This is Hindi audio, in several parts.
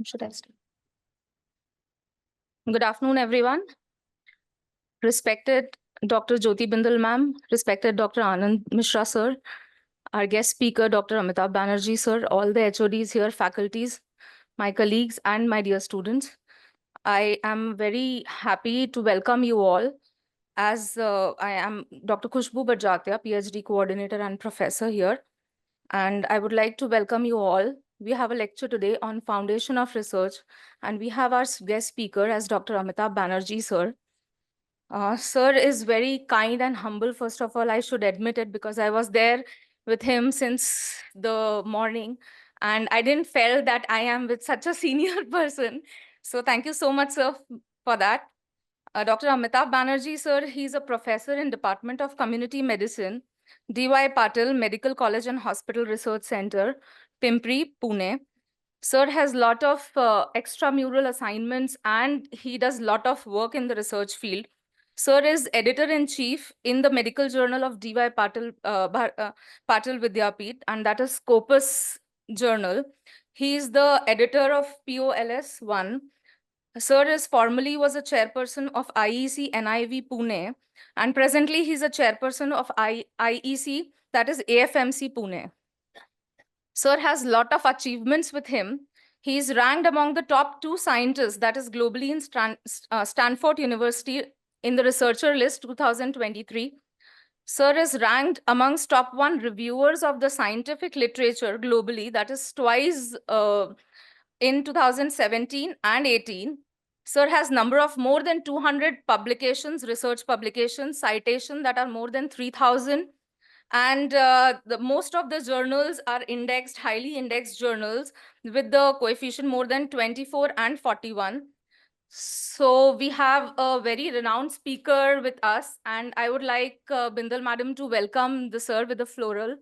Should I start? Good afternoon, everyone. Respected Dr. Jyoti Bindal ma'am, respected Dr. Anand Mishra sir, our guest speaker, Dr. Amitabh Banerjee sir, all the HODs here, faculties, my colleagues, and my dear students. I am very happy to welcome you all as I am Dr. Khushbu Barjatia, PhD coordinator and professor here. And I would like to welcome you all. We have a lecture today on foundation of research, and we have our guest speaker as Dr. Amitabh Banerjee sir. Sir is very kind and humble, first of all, I should admit it, because I was there with him since the morning, and I didn't feel that I am with such a senior person. So thank you so much, sir, for that. Dr. Amitabh Banerjee, sir, he's a professor in Department of Community Medicine, D.Y. Patil Medical College and Hospital Research Center, Pimpri, Pune. Sir has lot of extramural assignments, and he does lot of work in the research field. Sir is editor-in-chief in the medical journal of D.Y. Patil, Patil Vidyapeeth, and that is Scopus Journal. He is the editor of POLS 1. Sir is formerly was a chairperson of IEC NIV Pune, and presently he's a chairperson of IEC, that is AFMC Pune. Sir has lot of achievements with him. He is ranked among the top 2 scientists, that is globally in Stanford University in the researcher list 2023. Sir is ranked amongst top 1 reviewers of the scientific literature globally, that is twice in 2017 and 18. Sir has number of more than 200 publications, research publications, citation that are more than 3,000. And most of the journals are indexed, highly indexed journals with the coefficient more than 24 and 41. So we have a very renowned speaker with us, and I would like Bindal madam to welcome the sir with a floral.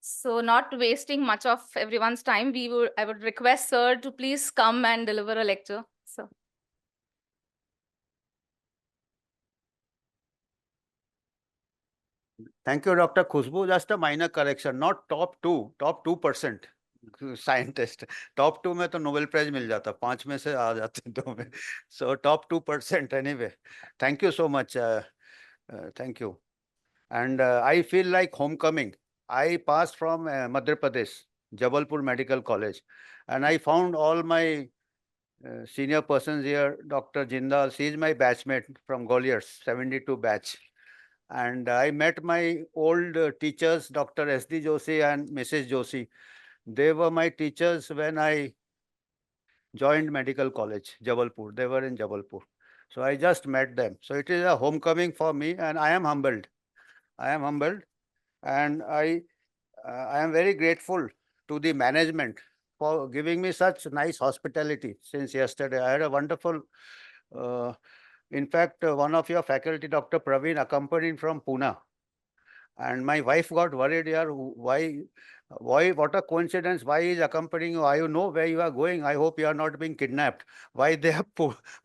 So not wasting much of everyone's time, I would request sir to please come and deliver a lecture. So. Thank you, Dr. Khushbu. Just a minor correction, not top 2% scientist top 2 में तो नोबेल प्राइज मिल जाता, 5 में से आ जाते 2 में. So top 2% anyway. Thank you so much. Thank you. And I feel like homecoming. I passed from Madhya Pradesh, Jabalpur Medical College, and I found all my senior persons here. Dr. Jindal, she is my batchmate from Gwalior, 72 batch. And I met my old teachers, Dr. S.D. Joshi and Mrs. Joshi. They were my teachers when I joined medical college, Jabalpur. They were in Jabalpur. So I just met them. So it is a homecoming for me, and I am humbled. I am humbled, and I am very grateful to the management for giving me such nice hospitality since yesterday. I had a wonderful, in fact, one of your faculty, Dr. Praveen, accompanied from Pune. And my wife got worried here. Why, what a coincidence. Why is accompanying you? I know where you are going. I hope you are not being kidnapped. Why they have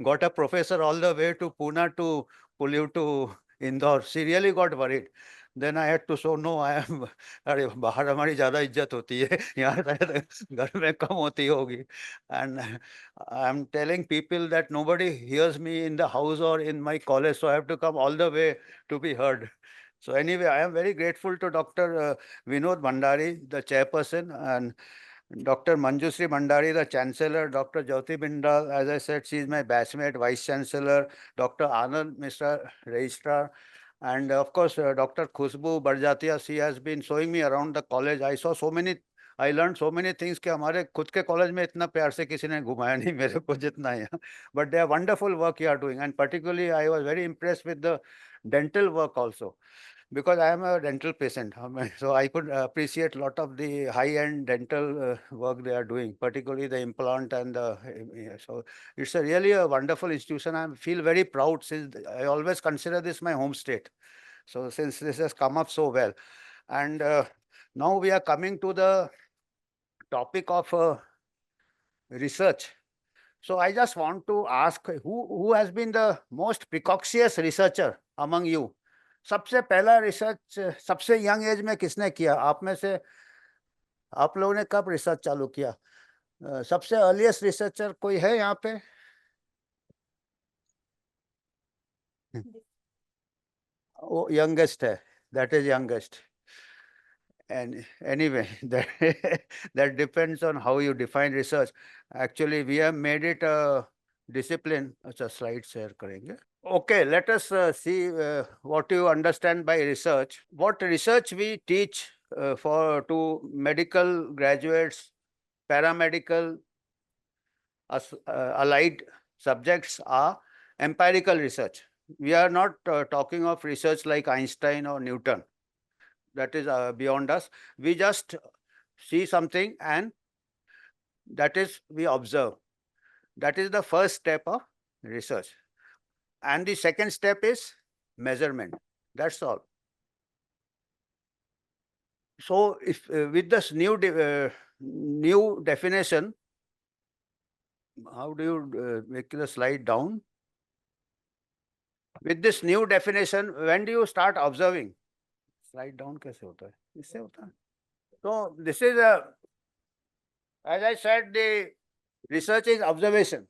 got a professor all the way to Pune to pull you to Indore? She really got worried. Then I had to show no, I am. अरे बाहर हमारी ज़्यादा इज्जत होती है, यहाँ शायद घर में कम होती होगी. And I am telling people that nobody hears me in the house or in my college, so I have to come all the way to be heard. So anyway, I am very grateful to Dr. Vinod Bhandari, the chairperson, and Dr. Manjusri Bhandari, the chancellor, Dr. Jyoti Bindal, as I said, she is my batchmate, vice chancellor, Dr. Anand Mishra, registrar, and of course, Dr. Khushbu Barjatia, she has been showing me around the college. I learned so many things कि हमारे खुद के कॉलेज में इतना प्यार से किसी ने घुमाया नहीं मेरे को जितना है. But they are wonderful work you are doing, and particularly I was very impressed with the dental work also, because I am a dental patient. So I could appreciate a lot of the high-end dental work they are doing, particularly the implant and the, so it's really a wonderful institution. I feel very proud since I always consider this my home state. So since this has come up so well, and now we are coming to the topic of research. So I just want to ask who has been the most precocious researcher among you? सबसे पहला रिसर्च सबसे यंग एज में किसने किया? आप में से आप लोगों ने कब रिसर्च चालू किया? सबसे अर्लीस्ट रिसर्चर कोई है यहाँ पे? वो यंगेस्ट है, that is youngest. And anyway, that depends on how you define research. Actually, we have made it a discipline. अच्छा, slide share करेंगे. Okay, let us see what you understand by research. What research we teach to medical graduates, paramedical, allied subjects are empirical research. We are not talking of research like Einstein or Newton. That is beyond us. We just see something and that is we observe. That is the first step of research. And the second step is measurement. That's all. So if with this new definition, how do you make the slide down? With this new definition, when do you start observing? Slide down कैसे होता है? इससे होता है. So this is as I said, the research is observation.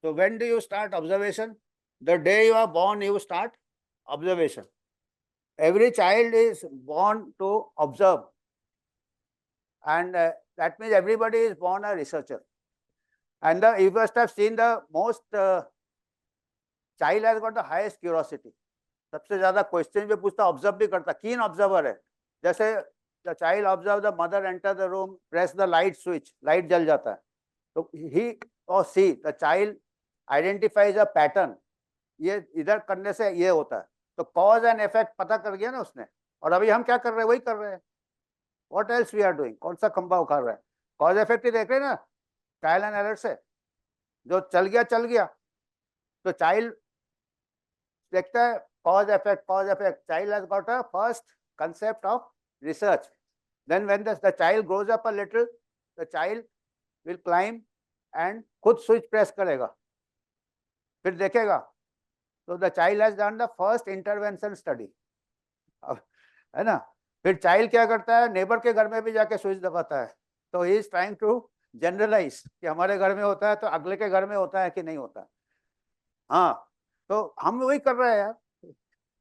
So when do you start observation? The day you are born, you start observation. Every child is born to observe. And that means everybody is born a researcher. And you must have seen the most child has got the highest curiosity. सबसे ज्यादा क्वेश्चन भी पूछता, ऑब्जर्व भी करता, कीन ऑब्जर्वर है. जैसे the child observe the mother enter the room, press the light switch, light जल जाता है, तो ही और see the child identifies a pattern. ये इधर करने से ये होता है, तो कॉज एंड इफेक्ट पता कर गया ना उसने. और अभी हम क्या कर रहे हैं? वही कर रहे हैं. What else we are doing? कौन सा खंबा उखाड़ रहा है? कॉज इफेक्ट ही देख रहे हैं ना, ट्रायल एंड एरर से. जो चल गया. तो चाइल्ड देखता है cause effect. Child has got a first concept of research. Then when the child grows up a little, the child will climb and खुद switch press करेगा, फिर देखेगा. So the child has done the first intervention study, है ना. फिर child क्या करता है? नेबर के घर में भी जाके स्विच दबाता है. तो he is trying to generalize कि हमारे घर में होता है तो अगले के घर में होता है कि नहीं होता. हाँ, तो हम वही कर रहे हैं यार.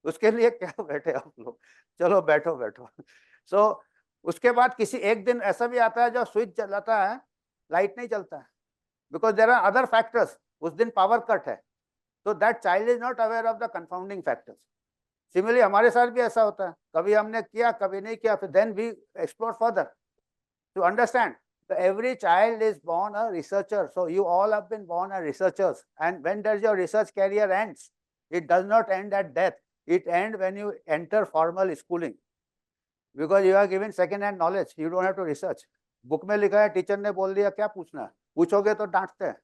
उसके लिए क्या बैठे आप लोग? चलो बैठो. सो उसके बाद किसी एक दिन ऐसा भी आता है जो स्विच जलाता है, लाइट नहीं चलता है, because there are other factors. उस दिन पावर कट है, तो that child is not aware of the confounding factors. Similarly हमारे साथ भी ऐसा होता है, कभी हमने किया कभी नहीं किया, फिर then we explore further to understand. So every child is born a researcher. So you all have been born as researchers. And when does your research career ends? It does not end at death. It ends when you enter formal schooling. Because you are given second-hand knowledge. You don't have to research. Book में लिखा है, टीचर ने बोल दिया, क्या पूछना है? पूछोगे तो डांटते हैं.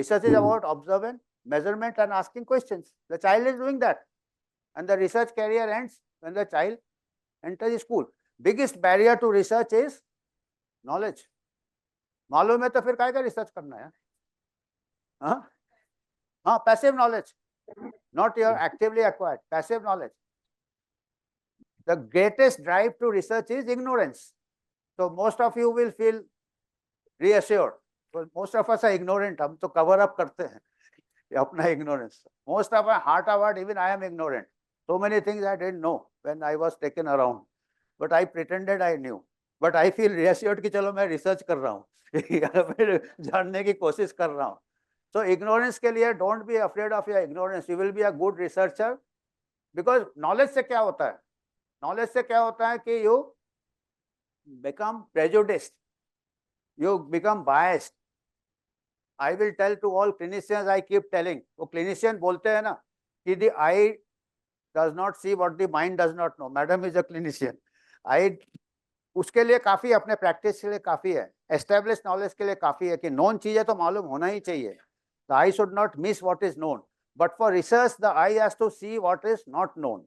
Research is about observing, measurement, and asking questions. The child is doing that. And the research career ends when the child enters school. Biggest barrier to research is knowledge. मालूम है तो फिर काय का रिसर्च करना है? हाँ, passive knowledge, not your actively acquired, passive knowledge. The greatest drive to research is ignorance. So most of you will feel reassured. So most of us are ignorant. हम तो cover up करते हैं अपना ignorance. Most of our heart of heart, even I am ignorant. So many things I didn't know when I was taken around, but I pretended I knew. But I feel reassured कि चलो मैं research कर रहा हूँ, जानने की कोशिश कर रहा हूँ. So ignorance के लिए don't be afraid of your ignorance. You will be a good researcher, because knowledge से क्या होता है? Knowledge से क्या होता है कि you become prejudiced, you become biased. I will tell to all clinicians, I keep telling. वो clinician बोलते हैं ना कि the eye does not see what the mind does not know. Madam is a clinician. उसके लिए काफी, अपने प्रैक्टिस के लिए काफी है, एस्टेब्लिश नॉलेज के लिए काफी है कि नोन चीज है तो मालूम होना ही चाहिए. The eye should not miss what is known, but for research the eye has to see what is not known.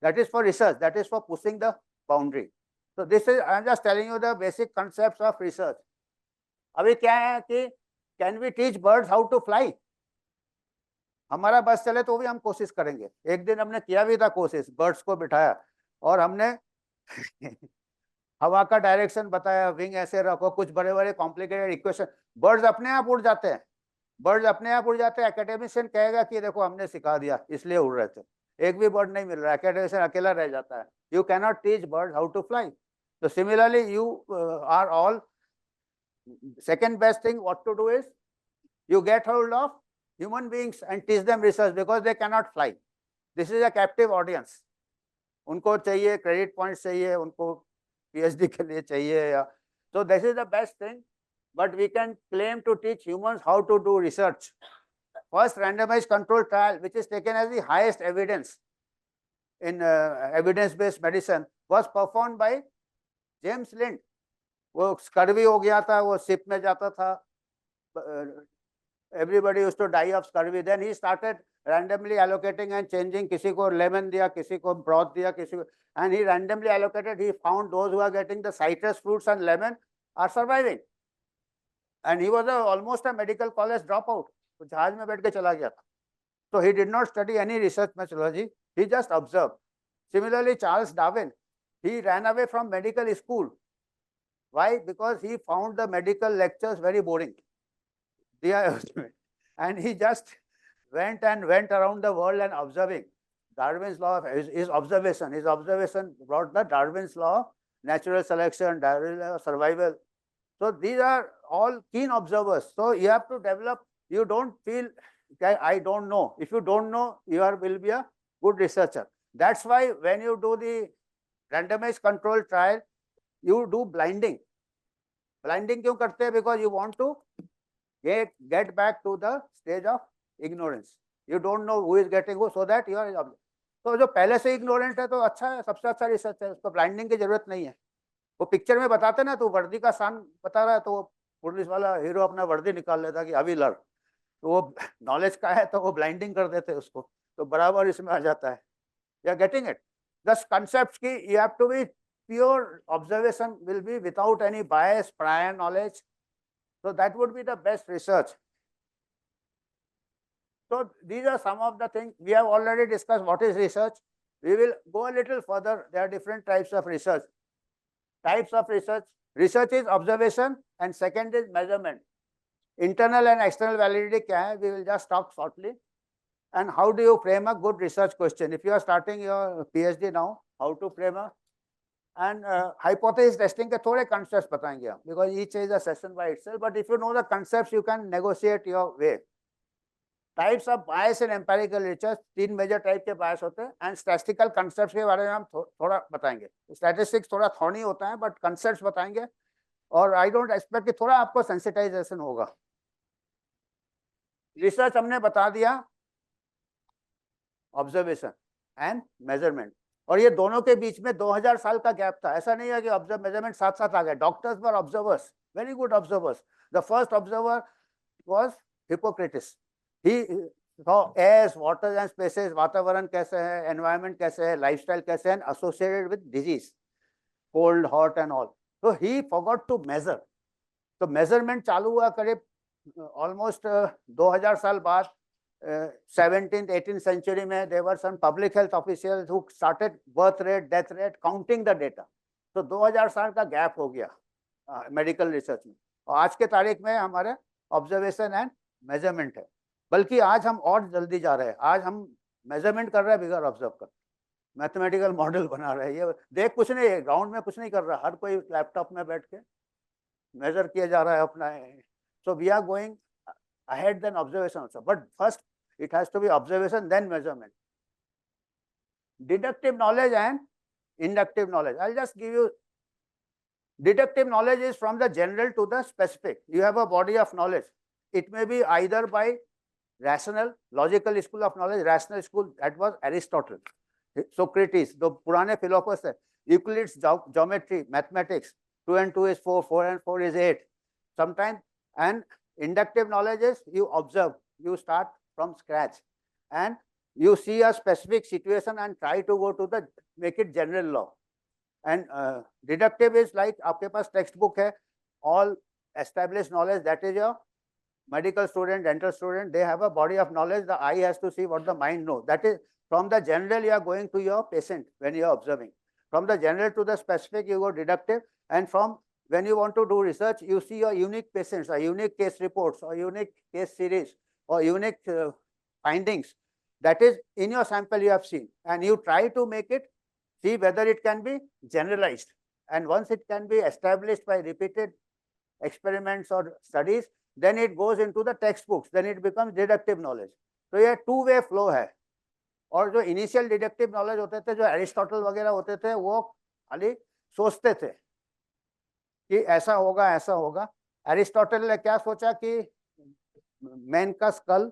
That is for research, that is for pushing the boundary. So this is, I am just telling you the basic concepts of research. अभी क्या है कि can we teach birds how to fly? हमारा बस चले तो भी हम कोशिश करेंगे। एक दिन हमने किया भी था कोशिश, बर्ड्स को बिठाया और हमने हवा का डायरेक्शन बताया, विंग ऐसे रखो, कुछ बड़े बड़े कॉम्प्लिकेटेड इक्वेशन, बर्ड्स अपने आप उड़ जाते हैं, बर्ड्स अपने आप उड़ जाते हैं। एकेडमिशियन कहेगा कि देखो हमने सिखा दिया इसलिए उड़ रहे थे, एक भी बर्ड नहीं मिल रहा, एकेडमिशियन अकेला रह जाता है। You cannot teach bird how to fly. तो similarly you are all, second best thing what to do is you get hold of human beings and teach them research because they cannot fly. This is a captive audience. उनको चाहिए क्रेडिट पॉइंट्स चाहिए, उनको पीएचडी के लिए चाहिए या, so this is the best thing, but we can claim to teach humans how to do research. First randomized control trial, which is taken as the highest evidence in evidence based medicine, was performed by James Lind. वो स्कर्वी हो गया था, वो शिप में जाता था, everybody used to die of scurvy. Then he started randomly allocating and changing, किसी को lemon दिया, किसी को broth दिया, किसी को, and he randomly allocated. He found those who are getting the citrus fruits and lemon are surviving. And he was almost a medical college dropout. तो जहाज में बैठ के चला गया था. So he did not study any research methodology. He just observed. Similarly, Charles Darwin, he ran away from medical school. Why? Because he found the medical lectures very boring. And he just went around the world and observing Darwin's law of his observation. His observation brought the Darwin's law of natural selection, Darwin's law of survival. So these are all keen observers. So you have to develop. You don't feel I don't know. If you don't know, you will be a good researcher. That's why when you do the randomized control trial, you do blinding. Blinding क्यों करते हैं? Because you want to get back to the stage of ignorance. You don't know who is getting who, so that you are. तो जो पहले से ignorant है तो अच्छा है, सबसे अच्छा रिसर्च है, उसको ब्लाइंडिंग की जरूरत नहीं है। वो पिक्चर में बताते ना, तो वर्दी का सान बता रहा है तो वो पुलिस वाला हीरो अपना वर्दी निकाल लेता कि अभी लड़, तो वो नॉलेज का है तो वो ब्लाइंडिंग कर देते उसको, तो बराबर इसमें आ जाता है। You are getting it? The concepts की you have to be pure observation, will be without any bias, prior knowledge. So that would be the best research. So these are some of the things we have already discussed. What is research? We will go a little further. There are different types of research. Types of research. Research is observation and second is measurement. Internal and external validity क्या है? We will just talk shortly. And how do you frame a good research question? If you are starting your PhD now, how to frame a, and hypothesis testing के थोड़े concepts बताएंगे हम, because each is a session by itself. But if you know the concepts, you can negotiate your way. Types of bias in empirical research, तीन major type के bias होते हैं, and statistical concepts के बारे में हम थोड़ा बताएंगे. Statistics थोड़ा thorny होता है, but concepts बताएंगे, और I don't expect कि थोड़ा आपको sensitization होगा. Research हमने बता दिया, observation and measurement, और ये दोनों के बीच में 2000 साल का गैप था. ऐसा नहीं है कि ऑब्जर्व मेजरमेंट साथ साथ आ गए. Doctors were observers, very good observers. The first observer was Hippocrates. He saw airs, waters and spaces, वातावरण कैसे है, एनवायरनमेंट कैसे है, लाइफस्टाइल कैसे है, associated with disease, cold, hot and all. तो ही फॉरगॉट टू मेजर. तो मेजरमेंट चालू हुआ करीब ऑलमोस्ट 2000 साल बाद. 17th 18th century में there were some public health officials who started birth rate, death rate, counting the data. तो 2000 साल का गैप हो गया मेडिकल रिसर्च में, और आज के तारीख में हमारे ऑब्जर्वेशन एंड मेजरमेंट है. बल्कि आज हम और जल्दी जा रहे हैं. आज हम मेजरमेंट कर रहे हैं बगैर ऑब्जर्व कर, मैथमेटिकल मॉडल बना रहे हैं. ये देख कुछ नहीं है, ग्राउंड में कुछ नहीं कर रहा, हर कोई लैपटॉप में बैठ के मेजर किया जा रहा है अपना. So we are going ahead than observation also, but first it has to be observation then measurement. Deductive knowledge and inductive knowledge. I'll just give you. Deductive knowledge is from the general to the specific. You have a body of knowledge. It may be either by rational, logical school of knowledge, rational school, that was Aristotle, Socrates, the पुराने philosophers है. Euclid's geometry, mathematics, 2 and 2 is 4, 4 and 4 is 8. Sometimes, and inductive knowledge is you observe, you start from scratch, and you see a specific situation and try to go to the make it general law. And deductive is like आपके पास textbook है, all established knowledge, that is your medical student, dental student, they have a body of knowledge. The eye has to see what the mind knows. That is, from the general, you are going to your patient when you are observing. From the general to the specific, you go deductive. And from when you want to do research, you see your unique patients, or unique case reports, or unique case series, or unique findings. That is in your sample you have seen. And you try to make it, see whether it can be generalized. And once it can be established by repeated experiments or studies, then it goes into the textbooks, then it becomes deductive knowledge. तो ये टू वे फ्लो है. और जो इनिशियल डिडक्टिव नॉलेज होते थे, जो एरिस्टोटल वगैरह होते थे, वो खाली सोचते थे कि ऐसा होगा ऐसा होगा. एरिस्टोटल ने क्या सोचा कि मैन का स्कल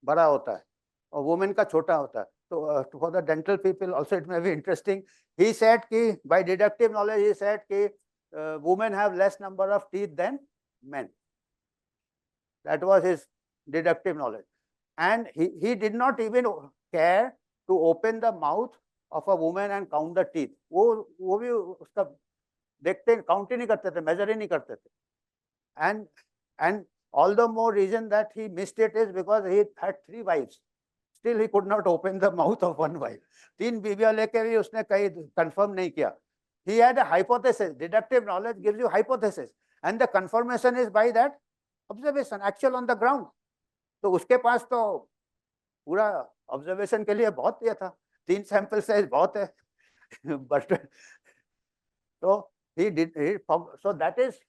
बड़ा होता है और वुमेन का छोटा होता है. तो for the dental people also it may be interesting. He said कि by deductive knowledge he said कि women have less number of teeth than men. That was his deductive knowledge. And he did not even care to open the mouth of a woman and count the teeth. वो भी उसका देखते काउंट ही नहीं करते थे, मेजर ही नहीं करते थे. And all the more reason that he missed it is because he had 3 wives. Still he could not open the mouth of one wife. 3 बीवियां लेके भी उसने कहीं कंफर्म नहीं किया. He had a hypothesis. Deductive knowledge gives you hypothesis, and the confirmation is by that observation, actual on the ground. तो उसके पास तो पूरा ऑब्जर्वेशन के लिए बहुत ये था. 3 सैंपल साइज बहुत है. But so he did. So that is,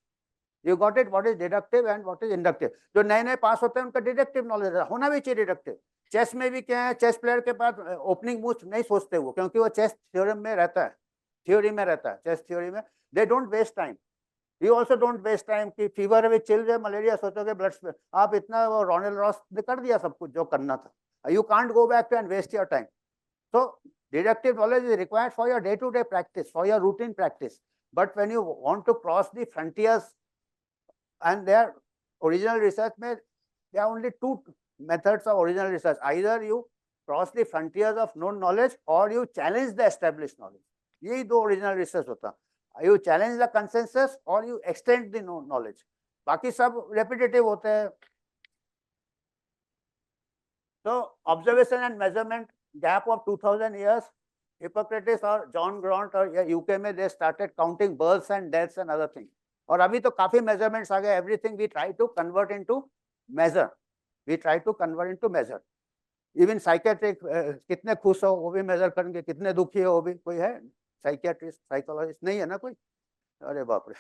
you got it. What is deductive and what is inductive? जो नए नए पास होते हैं उनका डिडक्टिव नॉलेज होना भी चाहिए. डिडक्टिव चेस में भी क्या है, चेस प्लेयर के पास ओपनिंग मूव नहीं सोचते वो, क्योंकि वो चेस थ्योरम में रहता है, थ्योरी में रहता है. चेस थ्योरी में they don't waste time. You also don't waste time कि फीवर है, चिल है, मलेरिया, सोचोगे ब्लड स्प्रे. आप इतना रोनेल रॉस ने कर दिया सब कुछ जो करना था. You can't go back to and waste your time. So deductive knowledge is required for your day-to-day practice, for your routine practice. But when you want to cross the frontiers, and their original research, there are only 2 methods of original research. Either you cross the frontiers of known knowledge or you challenge the established knowledge. यही 2 original research होता. You challenge the consensus or you extend the known knowledge. बाकी सब repetitive होते हैं. So observation and measurement gap of 2000 years, Hippocrates or John Grant or UK में they started counting births and deaths and other things. और अभी तो काफी measurements आ गए. Everything we try to convert into measure. We try to convert into measure. Even psychiatric कितने खुश हो वो भी measure करेंगे, कितने दुखी हो वो भी. कोई है psychiatrist, psychologist? नहीं है ना कोई? अरे बाप रे.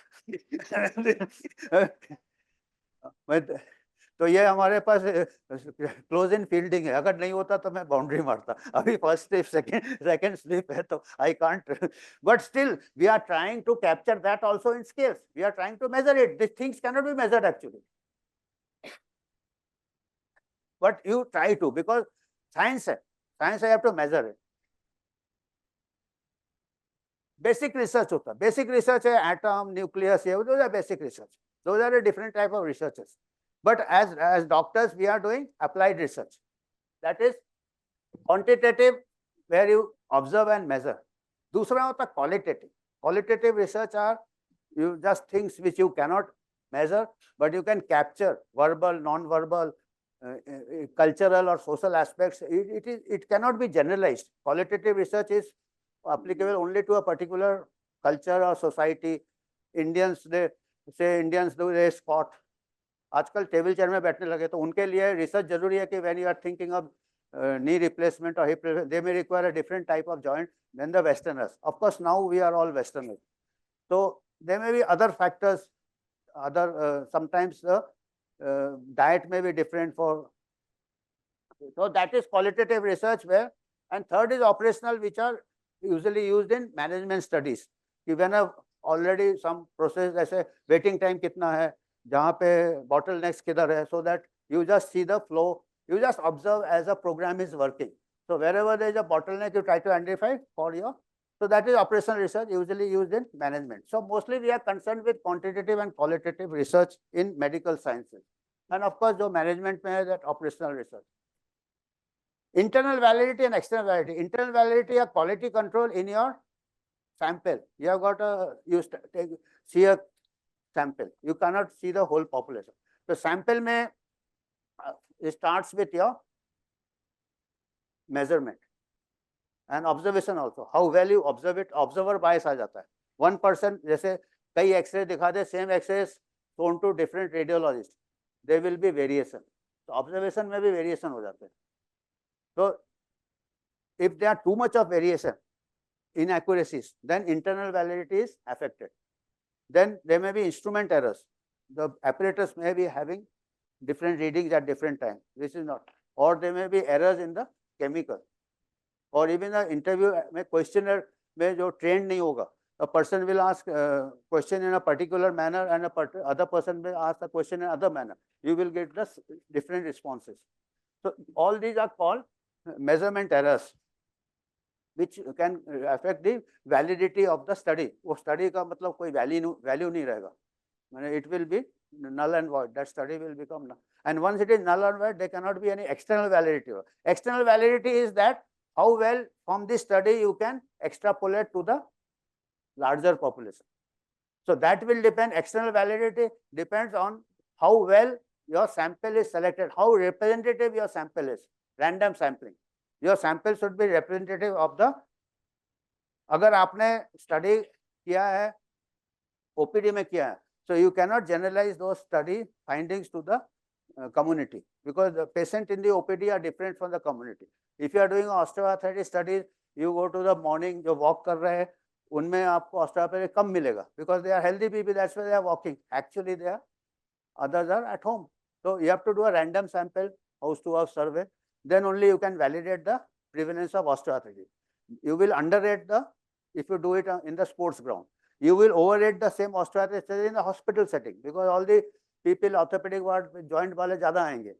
तो ये हमारे पास क्लोज इन फील्डिंग है. अगर नहीं होता तो मैं बाउंड्री मारता. अभी फर्स्ट स्लिप, सेकंड स्लिप है तो I can't. But still we are trying to capture that also in scales. We are trying to measure it. This things can not be measured actually, but you try to, because science है. Science I have to measure it. Basic research होता है. बेसिक रिसर्च है एटम, न्यूक्लियस, ये those are basic research. Those are a different type of researches. But as doctors, we are doing applied research. That is quantitative, where you observe and measure. दूसरा होता है qualitative. Qualitative research are you just things which you cannot measure, but you can capture verbal, non-verbal, cultural or social aspects. It cannot be generalized. Qualitative research is applicable only to a particular culture or society. Indians, they say Indians do they squat. आजकल टेबल चेयर में बैठने लगे, तो उनके लिए रिसर्च जरूरी है कि when you are thinking of knee replacement or hip replacement, they may require a different type of joint than the Westerners. Of course, now we are all Westerners. So there may be other factors, sometimes diet may be different for. So that is qualitative research where, and third is operational, which are usually used in management studies. When already some process, जैसे waiting time कितना है, जहाँ पे bottlenecks किधर है, so that you just see the flow, you just observe as the program is working. So wherever there is a bottleneck, you try to identify for your. So that is operational research usually used in management. So mostly we are concerned with quantitative and qualitative research in medical sciences. And of course, जो management में है, that operational research. Internal validity and external validity. Internal validity are quality control in your sample. You have got see a sample. You cannot see the whole population. So sample में It starts with your measurement and observation also. How well you observe it, observer bias आ जाता है. One person, जैसे कई एक्सरे दिखा दे, same x-ray shown to different radiologists, there will be variation. तो observation में भी variation हो जाते हैं. So if there are too much of variation, inaccuracies, then internal validity is affected. Then there may be instrument errors. The apparatus may be having different readings at different times. This is not. Or there may be errors in the chemical. Or even the interview में questionnaire में जो trained नहीं होगा, a person will ask question in a particular manner and other person will ask the question in other manner. You will get the different responses. So all these are called measurement errors, which can affect the validity of the study. वो study का मतलब कोई value नहीं रहेगा. It will be null and void. That study will become null. And once it is null and void, there cannot be any external validity. External validity is that how well from this study you can extrapolate to the larger population. So that will depend. External validity depends on how well your sample is selected, how representative your sample is. Random sampling. Your sample should be representative of the. अगर आपने study किया है, OPD में किया है, so you cannot generalize those study findings to the community, because the patient in the OPD are different from the community. If you are doing osteoarthritis studies, you go to the morning, जो walk कर रहे हैं, उनमें आपको osteopathy कम मिलेगा, because they are healthy people, that's why they are walking. Actually, they are, others are at home. So you have to do a random sample, house to house survey. Then only you can validate the prevalence of osteoarthritis. You will underrate the, if you do it in the sports ground. You will overrate the same osteoarthritis in the hospital setting, because all the people orthopedic ward joint वाले ज़्यादा आएंगे.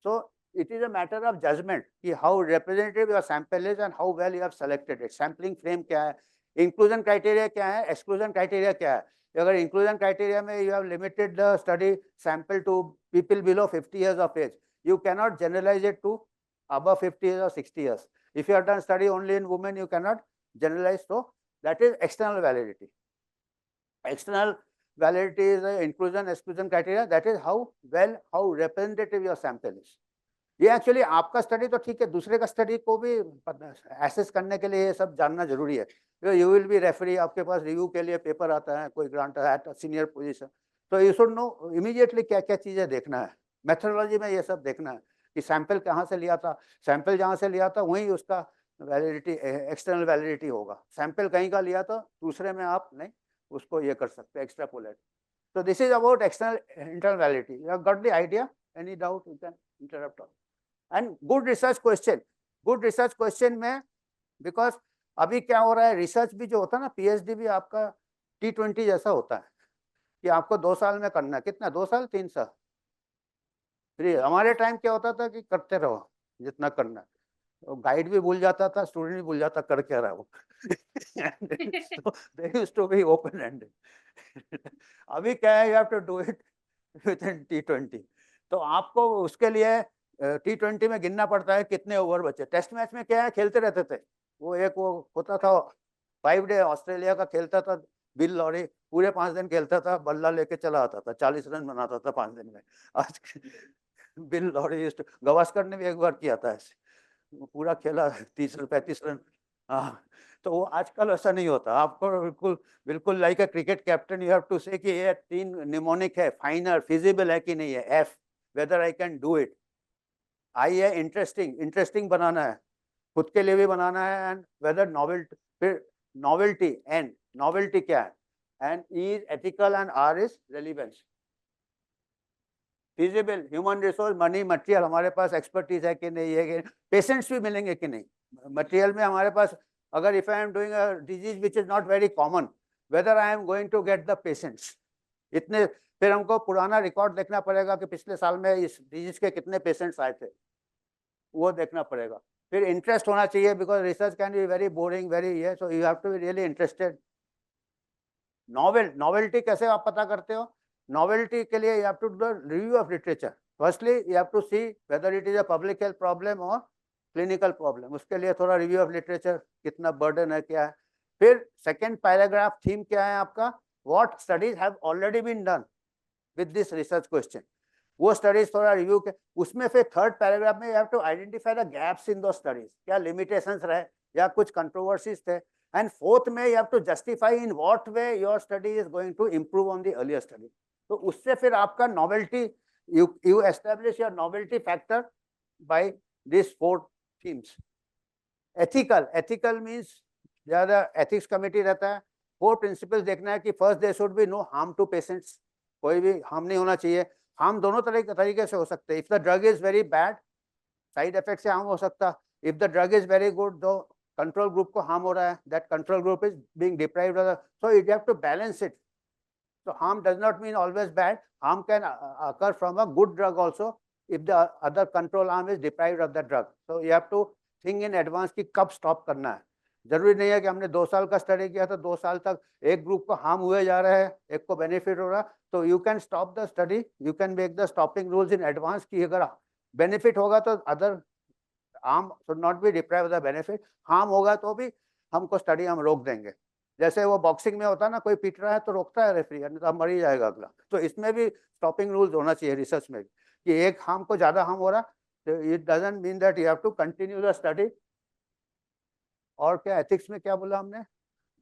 So it is a matter of judgment कि how representative your sample is and how well you have selected it. Sampling frame क्या है, inclusion criteria क्या है, exclusion criteria क्या है. अगर inclusion criteria में you have limited the study sample to people below 50 years of age, you cannot generalize it to above 50 years or 60 years. If you have done study only in women, you cannot generalize. So that is external validity. External validity is the inclusion exclusion criteria. That is how well, how representative your sample is. ये एक्चुअली आपका स्टडी तो ठीक है, दूसरे का स्टडी को भी एसेस करने के लिए ये सब जानना जरूरी है. यू विल बी रेफरी, आपके पास रिव्यू के लिए पेपर आता है, कोई ग्रांट एट सीनियर पोजीशन, तो यू शुड नो इमीडिएटली क्या क्या चीजें देखना है. मेथोडोलॉजी में ये सब देखना है कि सैंपल कहाँ से लिया था, सैंपल जहाँ से लिया था वहीं उसका वैलिडिटी, एक्सटर्नल वैलिडिटी होगा. सैंपल कहीं का लिया था, दूसरे में आप नहीं उसको ये कर सकते, extrapolate. So this is about external internal validity. You have got the idea? Any doubt you can interrupt. And good research question में, because अभी क्या हो रहा है, रिसर्च भी जो होता है ना, PhD भी आपका T20 जैसा होता है कि आपको 2 साल में करना है. कितना, 2 साल 3 साल. फिर हमारे टाइम क्या होता था कि करते रहो जितना करना है. तो गाइड भी भूल जाता था, स्टूडेंट भी भूल जाता कर क्या रहा वो. So they used to be open ended. अभी क्या है, you have to do it within T20. तो आपको उसके लिए T20 में गिनना पड़ता है कितने ओवर बचे. टेस्ट मैच में क्या है, खेलते रहते थे. वो एक वो होता था 5 डे, ऑस्ट्रेलिया का खेलता था बिल लॉरी, पूरे 5 दिन खेलता था, बल्ला लेके चला आता था, 40 रन बनाता था 5 दिन में. आज बिल लॉरी, गवास्कर ने भी एक बार किया था ऐसे, पूरा खेला 30-35 रन. हाँ, तो वो आजकल ऐसा नहीं होता. आपको बिल्कुल बिल्कुल like a cricket captain, you have to say कि ये 3 निमोनिक है, फाइनल फिजिबल है कि नहीं है, if whether I can do it, I है इंटरेस्टिंग बनाना है, खुद के लिए भी बनाना है, एंड वेदर नॉवेल्टी, फिर नॉवेल्टी, एंड नॉवेल्टी क्या है, and E is ethical and R is relevance. Feasible, human resource, money, material, हमारे पास एक्सपर्टीज है कि नहीं है, पेशेंट्स भी मिलेंगे कि नहीं. मटेरियल में हमारे पास, अगर if I am doing a disease which is not very common, whether I am going to get the patients इतने, फिर हमको पुराना रिकॉर्ड देखना पड़ेगा कि पिछले साल में इस डिजीज के कितने पेशेंट्स आए थे, वो देखना पड़ेगा. फिर इंटरेस्ट होना चाहिए, because research can be very boring, very ये, so you have to be really interested. Novelty कैसे आप पता करते हो? नॉवेल्टी के लिए you have to do a review of literature. Firstly, you have to see whether it is a public health problem or clinical problem. उसके लिए थोड़ा review of literature, कितना burden है, क्या है. फिर second paragraph theme क्या है आपका? What studies have already been done with this research question. वो स्टडीज थोड़ा रिव्यू के उसमें फिर थर्ड पैराग्राफ में you have to identify the gaps in दो स्टडीज, क्या लिमिटेशंस रहे या कुछ कंट्रोवर्सीज थे, एंड फोर्थ में you have to justify in what way your study is going to improve on the earlier study. तो उससे फिर आपका novelty, you establish your novelty factor by these 4 themes. Ethical means ज्यादा ethics committee रहता है, 4 principles देखना है कि first there should be no harm to patients, कोई भी harm नहीं होना चाहिए। harm दोनों तरीके से हो सकते हैं। if the drug is very bad, side effect से harm हो सकता, if the drug is very good, तो control group को harm हो रहा है, that control group is being deprived of the, so you have to balance it. So harm does not mean always bad. Harm can occur from a good drug also if the other control arm is deprived of the drug. So you have to think in advance कि कब stop करना है। जरूरी नहीं है कि हमने 2 साल का स्टडी किया तो 2 साल तक एक ग्रुप को हार्म हुए जा रहा है, एक को बेनिफिट हो रहा, तो you can stop the study, you can make the stopping rules in advance कि अगर बेनिफिट होगा तो other arm should not be deprive of the benefit, harm होगा तो भी हमको स्टडी हम रोक देंगे। जैसे वो बॉक्सिंग में होता है ना, कोई पीट रहा है तो रोकता है रेफरी, नहीं तो अब मर ही जाएगा अगला। तो इसमें भी स्टॉपिंग रूल्स होना चाहिए रिसर्च में कि एक हार्म को ज्यादा हार्म हो रहा, तो it doesn't mean that you have to continue the study. और क्या एथिक्स में क्या बोला हमने,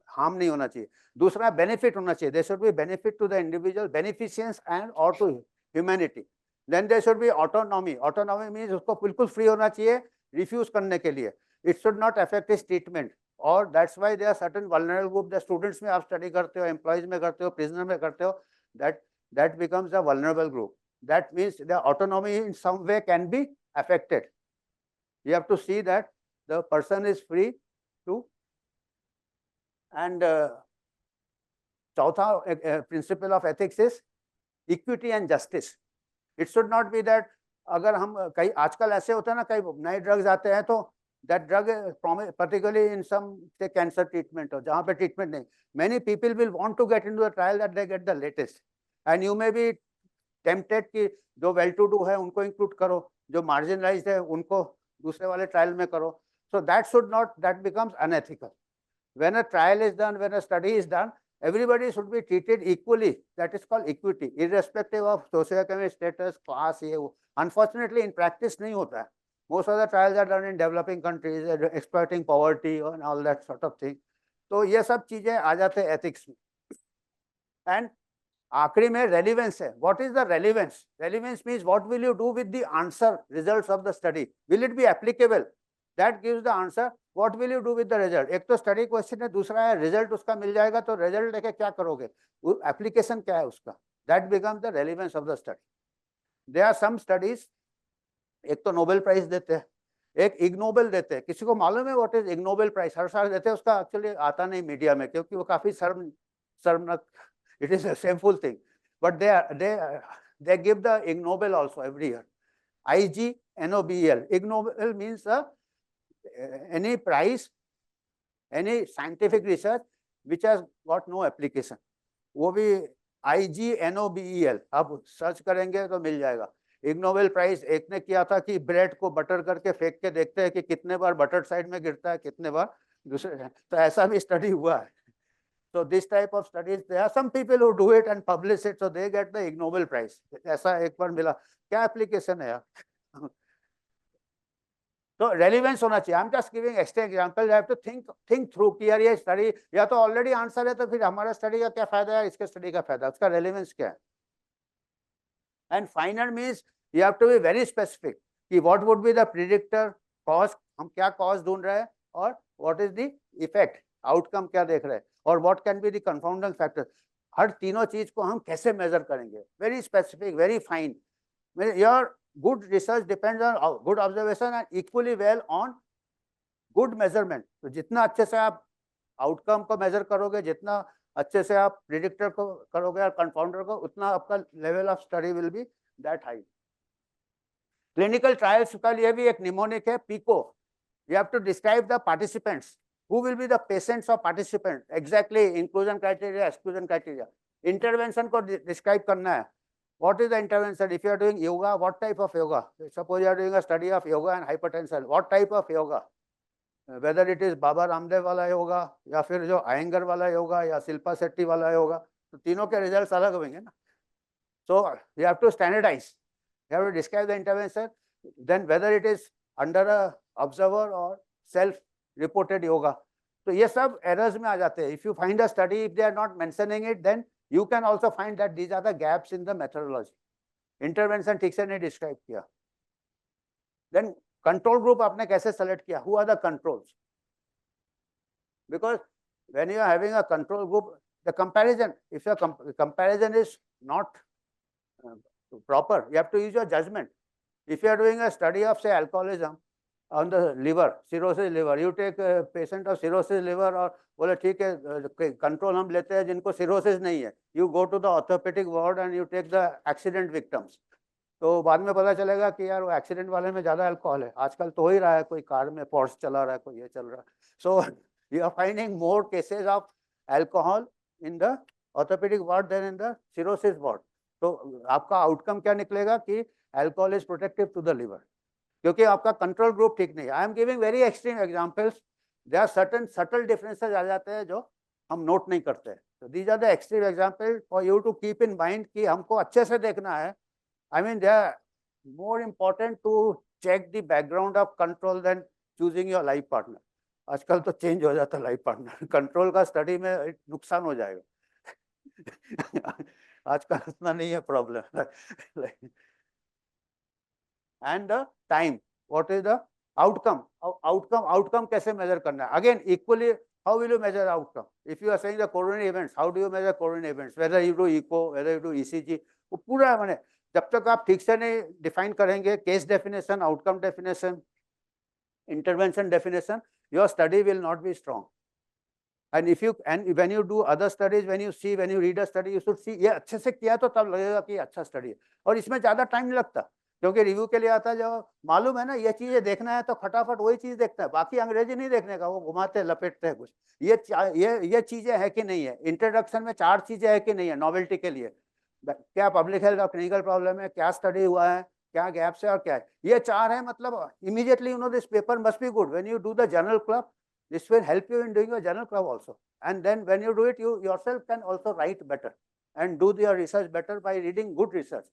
हार्म नहीं होना चाहिए। दूसरा बेनिफिट होना चाहिए, there should be benefit to the individual, beneficiaries and और to humanity. Then there should be autonomy, autonomy means उसको बिल्कुल फ्री होना चाहिए रिफ्यूज करने के लिए, it should not affect his treatment. और that's why there are certain vulnerable group, the students में आप स्टडी करते हो, एम्प्लॉइज में करते हो, प्रिजनर में करते हो, that becomes a vulnerable group. That means the autonomy in some way can be affected, you have to see that the person is free to, and चौथा principle of ethics is equity and justice. It should not be that अगर हम कई आजकल ऐसे होता है ना, कई नए ड्रग्स आते हैं तो that drug particularly in some say cancer treatment हो जहाँ पे ट्रीटमेंट नहीं, many people will want to get into the trial that they get the latest, and you may be tempted कि जो well to do है उनको इंक्लूड करो, जो marginalized है उनको दूसरे वाले ट्रायल में करो। So that should not, that becomes unethical. When a trial is done, when a study is done, everybody should be treated equally. That is called equity, irrespective of socioeconomic status, class, ये वो। Unfortunately, in practice नहीं होता है। Most of the trials are done in developing countries, exploiting poverty and all that sort of thing. तो ये सब चीजें आ जाते हैं ethics में। And आखिरी में रेलिवेंस है, what is the relevance? Relevance means what will you do with the answer results of the study, will it be applicable, that gives the answer, what will you do with the result. एक तो स्टडी क्वेश्चन है, दूसरा है रिजल्ट उसका मिल जाएगा, तो रिजल्ट लेके क्या करोगे, एप्लीकेशन क्या है उसका, that becomes the relevance of the study. There are some studies, एक तो नोबेल प्राइज देते हैं, एक इग नोबेल देते हैं। किसी को मालूम है व्हाट इज इग नोबेल प्राइज? हर साल देते हैं, उसका एक्चुअली आता नहीं मीडिया में क्योंकि वो काफी शर्मनाक, it is a shameful thing, but they give the Ig Nobel also every year. IGNOBL, Ig Nobel means any prize, any scientific research which has got no application, वो भी IGNOBEL, अब सर्च करेंगे तो मिल जाएगा। इग नोबेल प्राइज एक ने किया था कि ब्रेड को बटर करके फेंक के देखते हैं कि कितने बार बटर साइड में गिरता है, कितने बार दूसरे, तो ऐसा भी स्टडी हुआ है। So this type of studies, there are some people who do it and publish it, so they get the Ig Nobel Prize. ऐसा एक बार मिला, क्या एप्लीकेशन है यार? तो रेलिवेंस होना चाहिए। I'm just giving extra example. You have to think through कि यार ये स्टडी या तो ऑलरेडी आंसर है तो फिर हमारा स्टडी का क्या फायदा है, इसके स्टडी का फायदा, उसका रेलिवेंस क्या है। And final means you have to be very specific कि what would be the predictor cause, हम क्या cause ढूंढ रहे हैं, और what is the effect, outcome क्या देख रहे हैं, और what can be the confounding factor। हर तीनों चीज को हम कैसे मेजर करेंगे, very specific, very fine. Your good research depends on good observation and equally well on good measurement. तो जितना अच्छे से आप आउटकम को मेजर करोगे, जितना अच्छे से आप प्रिडिक्टर को करोगे और कंफाउंडर को, उतना आपका level of study will be that high. Clinical trials का लिए भी एक निमोनिक है, PICO. You have to describe the participants, who will be the patients or participant, exactly inclusion criteria, exclusion criteria, intervention को describe करना है। What is the intervention? If you are doing yoga, what type of yoga? Suppose you are doing a study of yoga and hypertension, what type of yoga? Whether it is Baba Ramdev वाला योगा या फिर जो आयंगर वाला योगा या शिल्पा शेट्टी वाला योगा, तो तीनों के रिजल्ट्स अलग होंगे ना। So you have to standardize You have to describe the intervention, then whether it is under a observer or self reported yoga. तो ये सब errors में आ जाते हैं. If you find a study, if they are not mentioning it, then you can also find that these are the gaps in the methodology. Intervention ठीक से नहीं describe किया. Then control group आपने कैसे select किया? Who are the controls? Because when you are having a control group, the comparison, if your comparison is not proper, you have to use your judgment. If you are doing a study of, say, alcoholism on the liver, cirrhosis liver, you take a patient of cirrhosis liver और बोले ठीक है control हम लेते हैं जिनको cirrhosis नहीं है. You go to the orthopedic ward and you take the accident victims. तो बाद में पता चलेगा कि यार वो एक्सीडेंट वाले में ज़्यादा अल्कोहल है. आजकल तो हो ही रहा है, कोई कार में पोर्स चला रहा है, कोई ये चल रहा है. So you are finding more cases of alcohol in the orthopedic ward than in the cirrhosis ward. तो आपका आउटकम क्या निकलेगा कि alcohol is protective to the liver, क्योंकि आपका कंट्रोल ग्रुप ठीक नहीं है. I am giving very extreme examples. There are certain subtle differences आ जाते हैं जो हम नोट नहीं करते. तो these are the extreme example for you to keep in mind कि हमको अच्छे से देखना है. I mean they are more important to check the background of control then choosing your life partner. आजकल तो चेंज हो जाता है लाइफ पार्टनर. कंट्रोल का स्टडी में नुकसान हो जाएगा. आजकल इतना नहीं है problem. And the time, what is the outcome? Outcome कैसे measure करना है? Again, equally, how will you measure outcome? If you are saying the coronary events, how do you measure coronary events? Whether you do echo, whether you do ECG, वो पूरा है. मैंने जब तक आप ठीक से नहीं define करेंगे case definition, outcome definition, intervention definition, your study will not be strong. And when you do other studies, when you read a study, you should see ये अच्छे से किया तो तब लगेगा कि अच्छा स्टडी है. और इसमें ज़्यादा टाइम नहीं लगता, क्योंकि रिव्यू के लिए आता है. जो मालूम है ना ये चीजें देखना है तो फटाफट वही चीज देखता है, बाकी अंग्रेजी नहीं देखने का. वो घुमाते लपेटते हैं कुछ. ये चीजें है कि नहीं है. इंट्रोडक्शन में 4 चीजें है कि नहीं है नॉवेल्टी के लिए. क्या पब्लिक हेल्थ और क्लिनिकल प्रॉब्लम है, क्या स्टडी हुआ है, क्या गैप्स है और क्या है. ये 4 है. मतलब immediately you know this paper must be good. When you do the journal club, this will help you in doing your journal club also. And then when you do it, you yourself can also write better and do your research better by reading good research.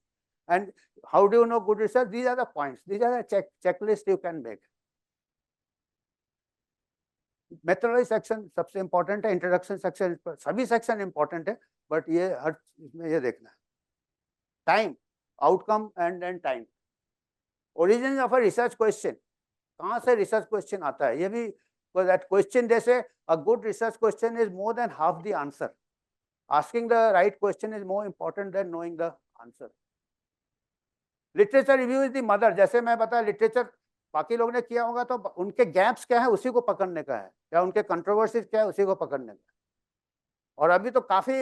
And how do you know good research? These are the points. These are the checklist you can make. Methodology section सबसे important है. Introduction section सभी section important है, but ये हर इसमें ये देखना है. Time, outcome and then time. Origin of a research question. कहाँ से research question आता है? ये भी that question they say a good research question is more than half the answer. Asking the right question is more important than knowing the answer. Literature review is the mother. जैसे मैं बताया लिटरेचर बाकी लोगों ने किया होगा तो उनके गैप्स क्या है उसी को पकड़ने का है, या उनके कंट्रोवर्सीज क्या है उसी को पकड़ने का. और अभी तो काफी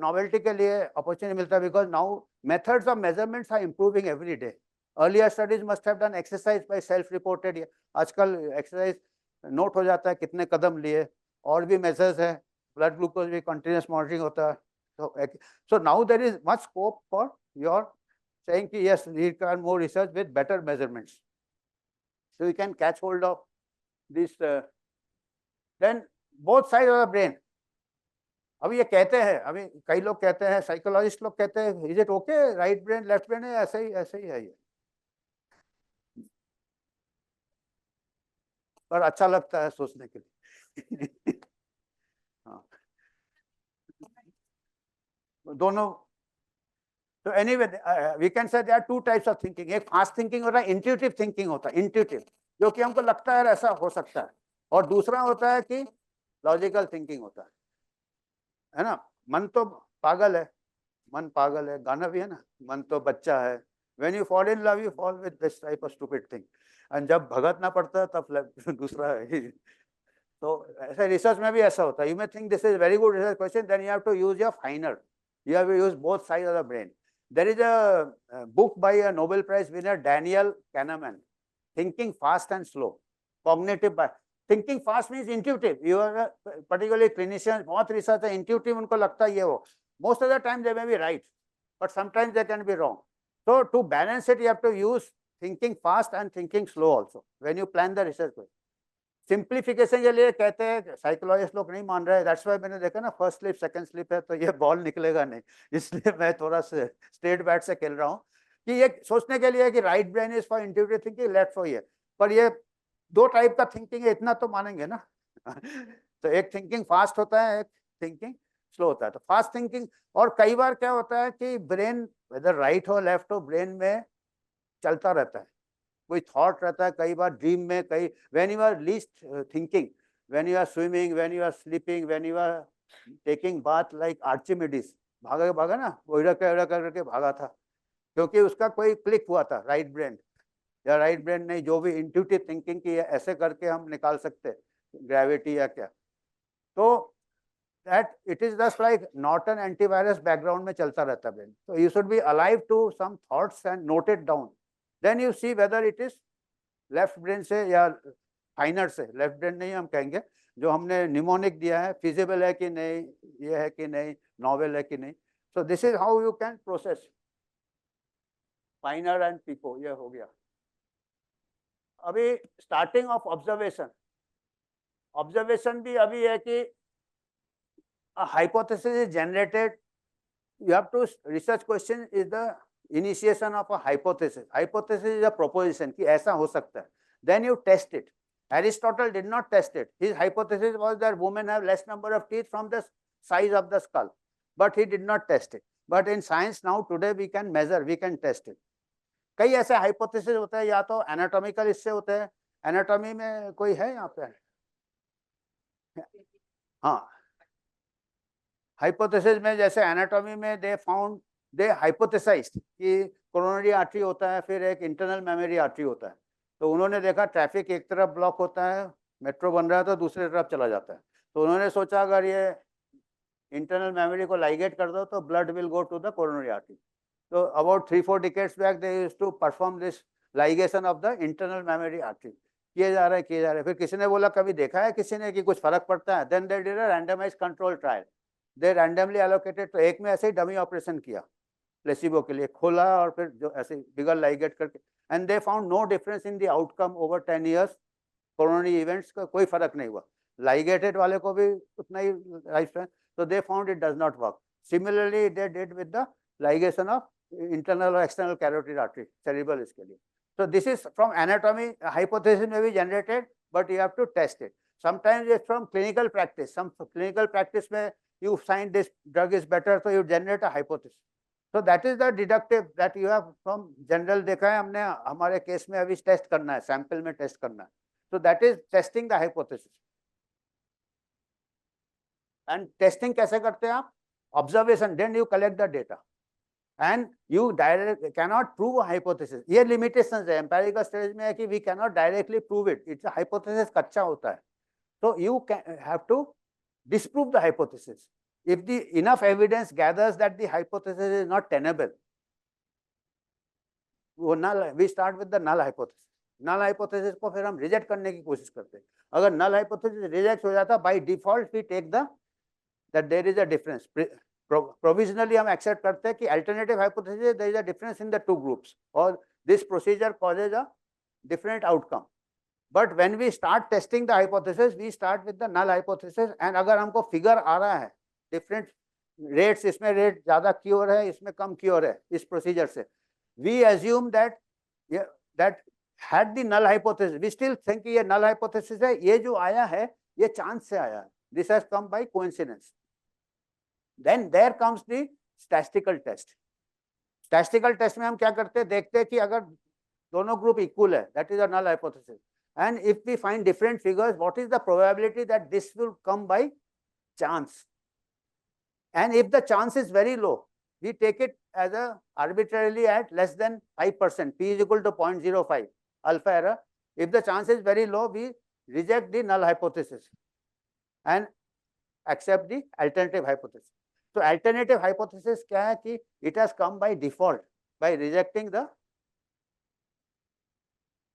नॉवेल्टी के लिए अपॉर्चुनिटी मिलता है, because now methods of measurements are improving every day. Earlier studies must have done exercise by self reported. आजकल एक्सरसाइज नोट हो जाता है कितने कदम लिए, और भी मेजर्स है. ब्लड ग्लूकोज भी कंटिन्यूस मॉनिटरिंग होता है. So now there is much scope for your saying कि yes, we require more research with better measurements, so we can catch hold of this. Then both sides of the brain. अभी ये कहते हैं, अभी कई लोग कहते हैं, साइकोलॉजिस्ट लोग कहते हैं, is it okay right brain left brain है, ऐसे ही है ये. पर अच्छा लगता है सोचने के लिए. हाँ, दोनों. तो anyway we can say there are 2 types of thinking. एक फास्ट थिंकिंग होता है, इंट्यूटिव थिंकिंग होता है. इंट्यूटिव जो कि हमको लगता है ऐसा हो सकता है, और दूसरा होता है कि लॉजिकल थिंकिंग होता है ना. मन तो पागल है, मन पागल है, गाना भी है ना, मन तो बच्चा है. When you fall in love you fall with this type of stupid thing. And जब भगतना पड़ता है तब दूसरा है. तो ऐसे रिसर्च में भी ऐसा होता है. You may think this is very good research question, then you have to use your FINER. You have to use both side of the brain. There is a book by a Nobel Prize winner Daniel Kahneman, Thinking Fast and Slow, Cognitive Bias. Thinking fast means intuitive. You are particularly clinicians, बहुत research है intuitive, उनको लगता है ये वो. Most of the time they may be right, but sometimes they can be wrong. So to balance it, you have to use thinking fast and thinking slow also when you plan the research. Simplification के लिए कहते हैं, साइकोलॉजिस्ट लोग नहीं मान रहे. दैट्स व्हाई मैंने देखा ना फर्स्ट स्लिप सेकंड स्लिप है तो ये बॉल निकलेगा नहीं, इसलिए मैं थोड़ा स्ट्रेट बैट से खेल रहा हूँ. कि ये सोचने के लिए कि right brain is for intuitive thinking, left for ये, पर ये दो टाइप का थिंकिंग है, इतना तो मानेंगे ना। तो एक थिंकिंग फास्ट होता है, एक थिंकिंग स्लो होता है। तो फास्ट थिंकिंग, और कई बार क्या होता है कि ब्रेन वेदर राइट हो लेफ्ट हो, ब्रेन में चलता रहता है, कोई थॉट रहता है, कई बार ड्रीम में, कई when you are least thinking, when you are swimming, when you are sleeping, when you are taking bath, like Archimedes भागा भागा ना, ओइरा करके भागा था, क्योंकि उसका कोई क्लिक हुआ था राइट ब्रेन, या राइट ब्रेन नहीं, जो भी इंट्यूटिव थिंकिंग की ऐसे करके हम निकाल सकते हैं ग्रेविटी या क्या। तो that it is just like Norton antivirus background में चलता रहता है ब्रेन। तो you should be alive to some thoughts and note it down, then you see whether it is left brain से या फाइनर से, लेफ्ट ब्रेन नहीं हम कहेंगे, जो हमने निमोनिक दिया है, फिजिबल है कि नहीं, ये है कि नहीं, नॉवेल है कि नहीं। So this is how you can process FINER and PICO, ये हो गया। अभी स्टार्टिंग ऑफ ऑब्जर्वेशन, ऑब्जर्वेशन भी अभी है कि hypothesis is generated, you have to research question is the initiation of a hypothesis. Hypothesis is a proposition कि ऐसा हो सकता है, then you test it. Aristotle did not test it. His hypothesis was that women have less number of teeth from the size of the skull, but he did not test it. But in science now today we can measure, we can test it. कई ऐसे hypothesis होते हैं, या तो anatomical इससे होते हैं, anatomy में कोई है यहाँ पे? हाँ, हाइपोथेसिस में जैसे एनाटॉमी में दे हाइपोथेसाइज्ड कि कोरोनरी आर्टरी होता है, फिर एक इंटरनल मेमोरी आर्टरी होता है। तो उन्होंने देखा ट्रैफिक एक तरफ ब्लॉक होता है, मेट्रो बन रहा है तो दूसरी तरफ चला जाता है, तो उन्होंने सोचा अगर ये इंटरनल मेमोरी को लाइगेट कर दो तो blood will go to the coronary artery. तो about 3-4 decades back they used to perform this ligation of the internal memory artery, किए जा रहे हैं। फिर किसी ने बोला कभी देखा है किसी ने कि कुछ फर्क पड़ता है? Then they did a randomised control trial, they randomly allocated, तो एक में ऐसे ही डमी ऑपरेशन किया प्लेसिबो के लिए, खोला और फिर जो ऐसे बिगर लाइगेट करके, and they found no difference in the outcome over 10 years। Coronary events का कोई फर्क नहीं हुआ, लाइगेटेड वाले को भी उतना ही लाइफ स्पैन, तो they found it does not work. Similarly they did with the ligation of internal और एक्सटर्नल कैरोटिड आर्टरी सेरिब्रल इसके लिए। So this is from anatomy, hypothesis may be generated, but you have to test it. Sometimes it's from clinical practice. Some clinical practice may you find this drug is better, so you generate a hypothesis. So that is the deductive that you have from general देखा है हमने, हमारे केस में अभी टेस्ट करना है, सैंपल में टेस्ट करना है, so that is testing the hypothesis. And testing कैसे करते हैं आप? Observation, then you collect the data. And you cannot prove a hypothesis. ये limitations है empirical stage में है कि we cannot directly prove it. It's a hypothesis कच्चा होता है. So you have to disprove the hypothesis. If the enough evidence gathers that the hypothesis is not tenable, वो null, we start with the null hypothesis. Null hypothesis को फिर हम reject करने की कोशिश करते हैं. अगर null hypothesis reject हो जाता, by default we take that there is a difference. Provisionally हम accept करते हैं कि alternative hypothesis there is a difference in the two groups, or this procedure causes a different outcome. But when we start testing the hypothesis, we start with the null hypothesis, and अगर हमको figure आ रहा है different rates, इसमें rate ज़्यादा cure है, इसमें कम cure है इस procedure से, we assume that that had the null hypothesis, we still think कि ये null hypothesis है, ये जो आया है ये chance से आया है, this has come by coincidence. Then there comes the statistical test. Statistical test में हम क्या करते हैं, देखते हैं कि अगर दोनों group equal है, that is a null hypothesis. And if we find different figures, what is the probability that this will come by chance? And if the chance is very low, we take it as a arbitrarily at less than 5%, p is equal to 0.05 alpha error. If the chance is very low, we reject the null hypothesis and accept the alternative hypothesis. So alternative hypothesis क्या है कि it has come by default by rejecting the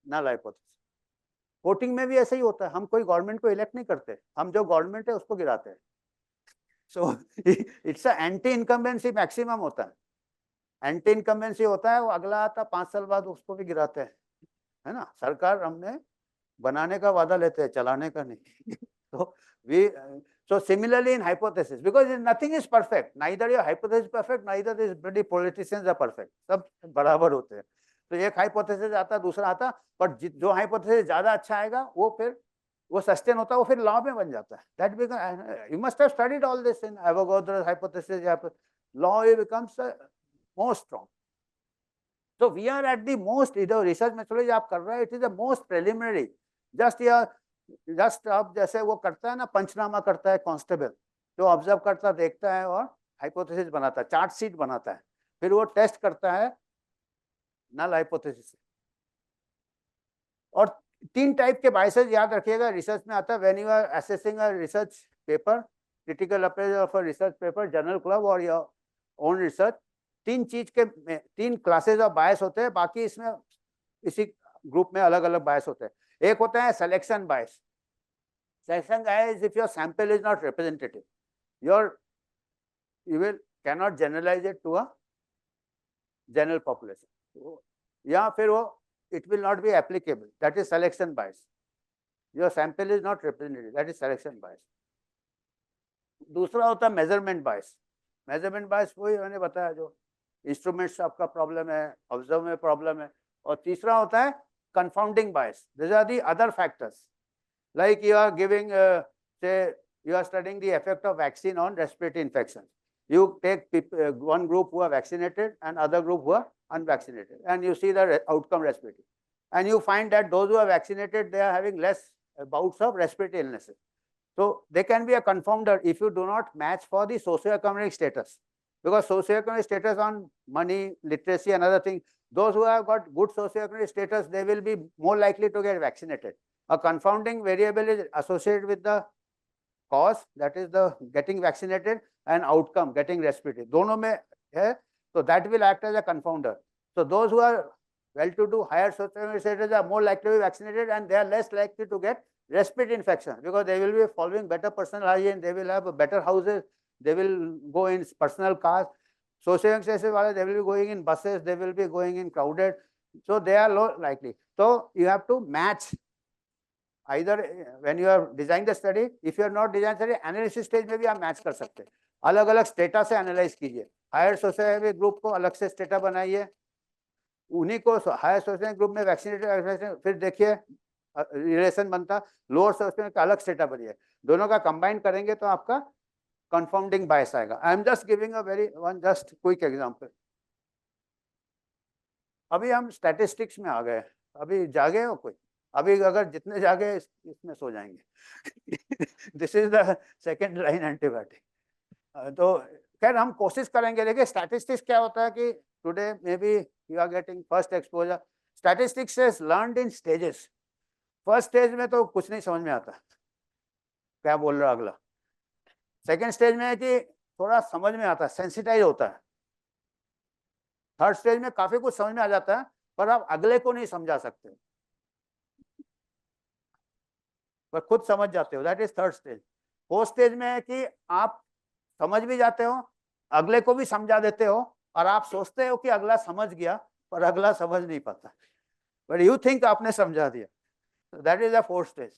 null hypothesis. Voting में भी ऐसा ही होता है, हम कोई गवर्नमेंट को इलेक्ट नहीं करते, हम जो गवर्नमेंट है उसको गिराते हैं. So it's a anti incumbency maximum होता है, एंटी इनकम्बेंसी होता है, वो अगला आता 5 साल बाद उसको भी गिराते हैं, है ना. सरकार हमने बनाने का वादा लेते हैं, चलाने का नहीं. तो we So similarly in hypothesis, because nothing is perfect, neither your hypothesis is perfect, neither these bloody politicians are perfect, सब बराबर होते हैं. तो एक hypothesis आता दूसरा आता, but जो hypothesis ज्यादा अच्छा आएगा वो फिर वो सस्टेन होता है, वो फिर लॉ में बन जाता है. That becomes, you must have studied all this in Avogadro's hypothesis. Law becomes more strong. So we are at the most, इधर research methodology आप कर रहे हैं, it is the most preliminary. Just अब जैसे वो करता है ना, पंचनामा करता है कांस्टेबल, तो ऑब्जर्व करता देखता है और हाइपोथेसिस बनाता है, चार्ट शीट बनाता है, फिर वो टेस्ट करता है नल हाइपोथेसिस. और 3 टाइप के बायसेस याद रखिएगा, रिसर्च में आता है. When you are assessing a research paper, critical appraisal of a research paper, journal club और योर ओन रिसर्च, 3 चीज के 3 क्लासेस ऑफ बायस होते हैं. बाकी इसमें इसी ग्रुप में अलग अलग बायस होते हैं. एक होता है selection bias. Selection bias if your sample is not representative, you will cannot generalize it to a general population, या फिर वो it will not be applicable, that is selection bias. Your sample is not representative, that is selection bias. दूसरा होता है मेजरमेंट बायस. मेजरमेंट बायस वही मैंने बताया, जो इंस्ट्रूमेंट्स आपका प्रॉब्लम है, ऑब्जर्व में प्रॉब्लम है. और तीसरा होता है confounding bias. These are the other factors, like you are giving say you are studying the effect of vaccine on respiratory infections. You take one group who are vaccinated and other group who are unvaccinated, and you see the outcome respiratory, and you find that those who are vaccinated, they are having less bouts of respiratory illnesses. So they can be a confounder if you do not match for the socioeconomic status, because socioeconomic status on money, literacy and other things, those who have got good socioeconomic status, they will be more likely to get vaccinated. A confounding variable is associated with the cause, that is the getting vaccinated, and outcome, getting respiratory. दोनों में है, so that will act as a confounder. So those who are well-to-do, higher socioeconomic status are more likely to be vaccinated, and they are less likely to get respiratory infection, because they will be following better personal hygiene, they will have better houses, they will go in personal cars. Socioeconomic status, they will be going in buses, they will be going in crowded, so they are low likely. So you have to match either when you are designing the study. If you are not designing study, analysis stage में भी आप मैच कर सकते हैं. अलग अलग स्टेटा से एनालाइज कीजिए. हायर सोसाइटी ग्रुप को अलग से स्टेटा बनाइए, उन्हीं को हायर सोसाइटी ग्रुप में वैक्सीनेटेड, फिर देखिए रिलेशन बनता. लोअर सोसाइटी का अलग स्टेटा बनिए, दोनों का कंबाइन करेंगे तो आपका कंफाउंडिंग बायस आएगा. I am just giving a very one just quick example. अभी हम स्टैटिस्टिक्स में आ गए. अभी जागे हो कोई? अभी अगर जितने जागे इसमें सो जाएंगे. This is the second line antibiotic. तो खैर हम कोशिश करेंगे. देखिए स्टैटिस्टिक्स क्या होता है कि today maybe you are getting first exposure. Statistics is learned in stages. First stage में तो कुछ नहीं समझ में आता, क्या बोल रहा अगला. सेकेंड स्टेज में है कि थोड़ा समझ में आता है, सेंसिटाइज होता है. थर्ड स्टेज में काफी कुछ समझ में आ जाता है, पर आप अगले को नहीं समझा सकते, पर खुद समझ जाते हो. That is third stage. Fourth stage में है कि आप समझ भी जाते हो, अगले को भी समझा देते हो, और आप सोचते हो कि अगला समझ गया, पर अगला समझ नहीं पाता, बट यू थिंक आपने समझा दिया. That is the fourth stage.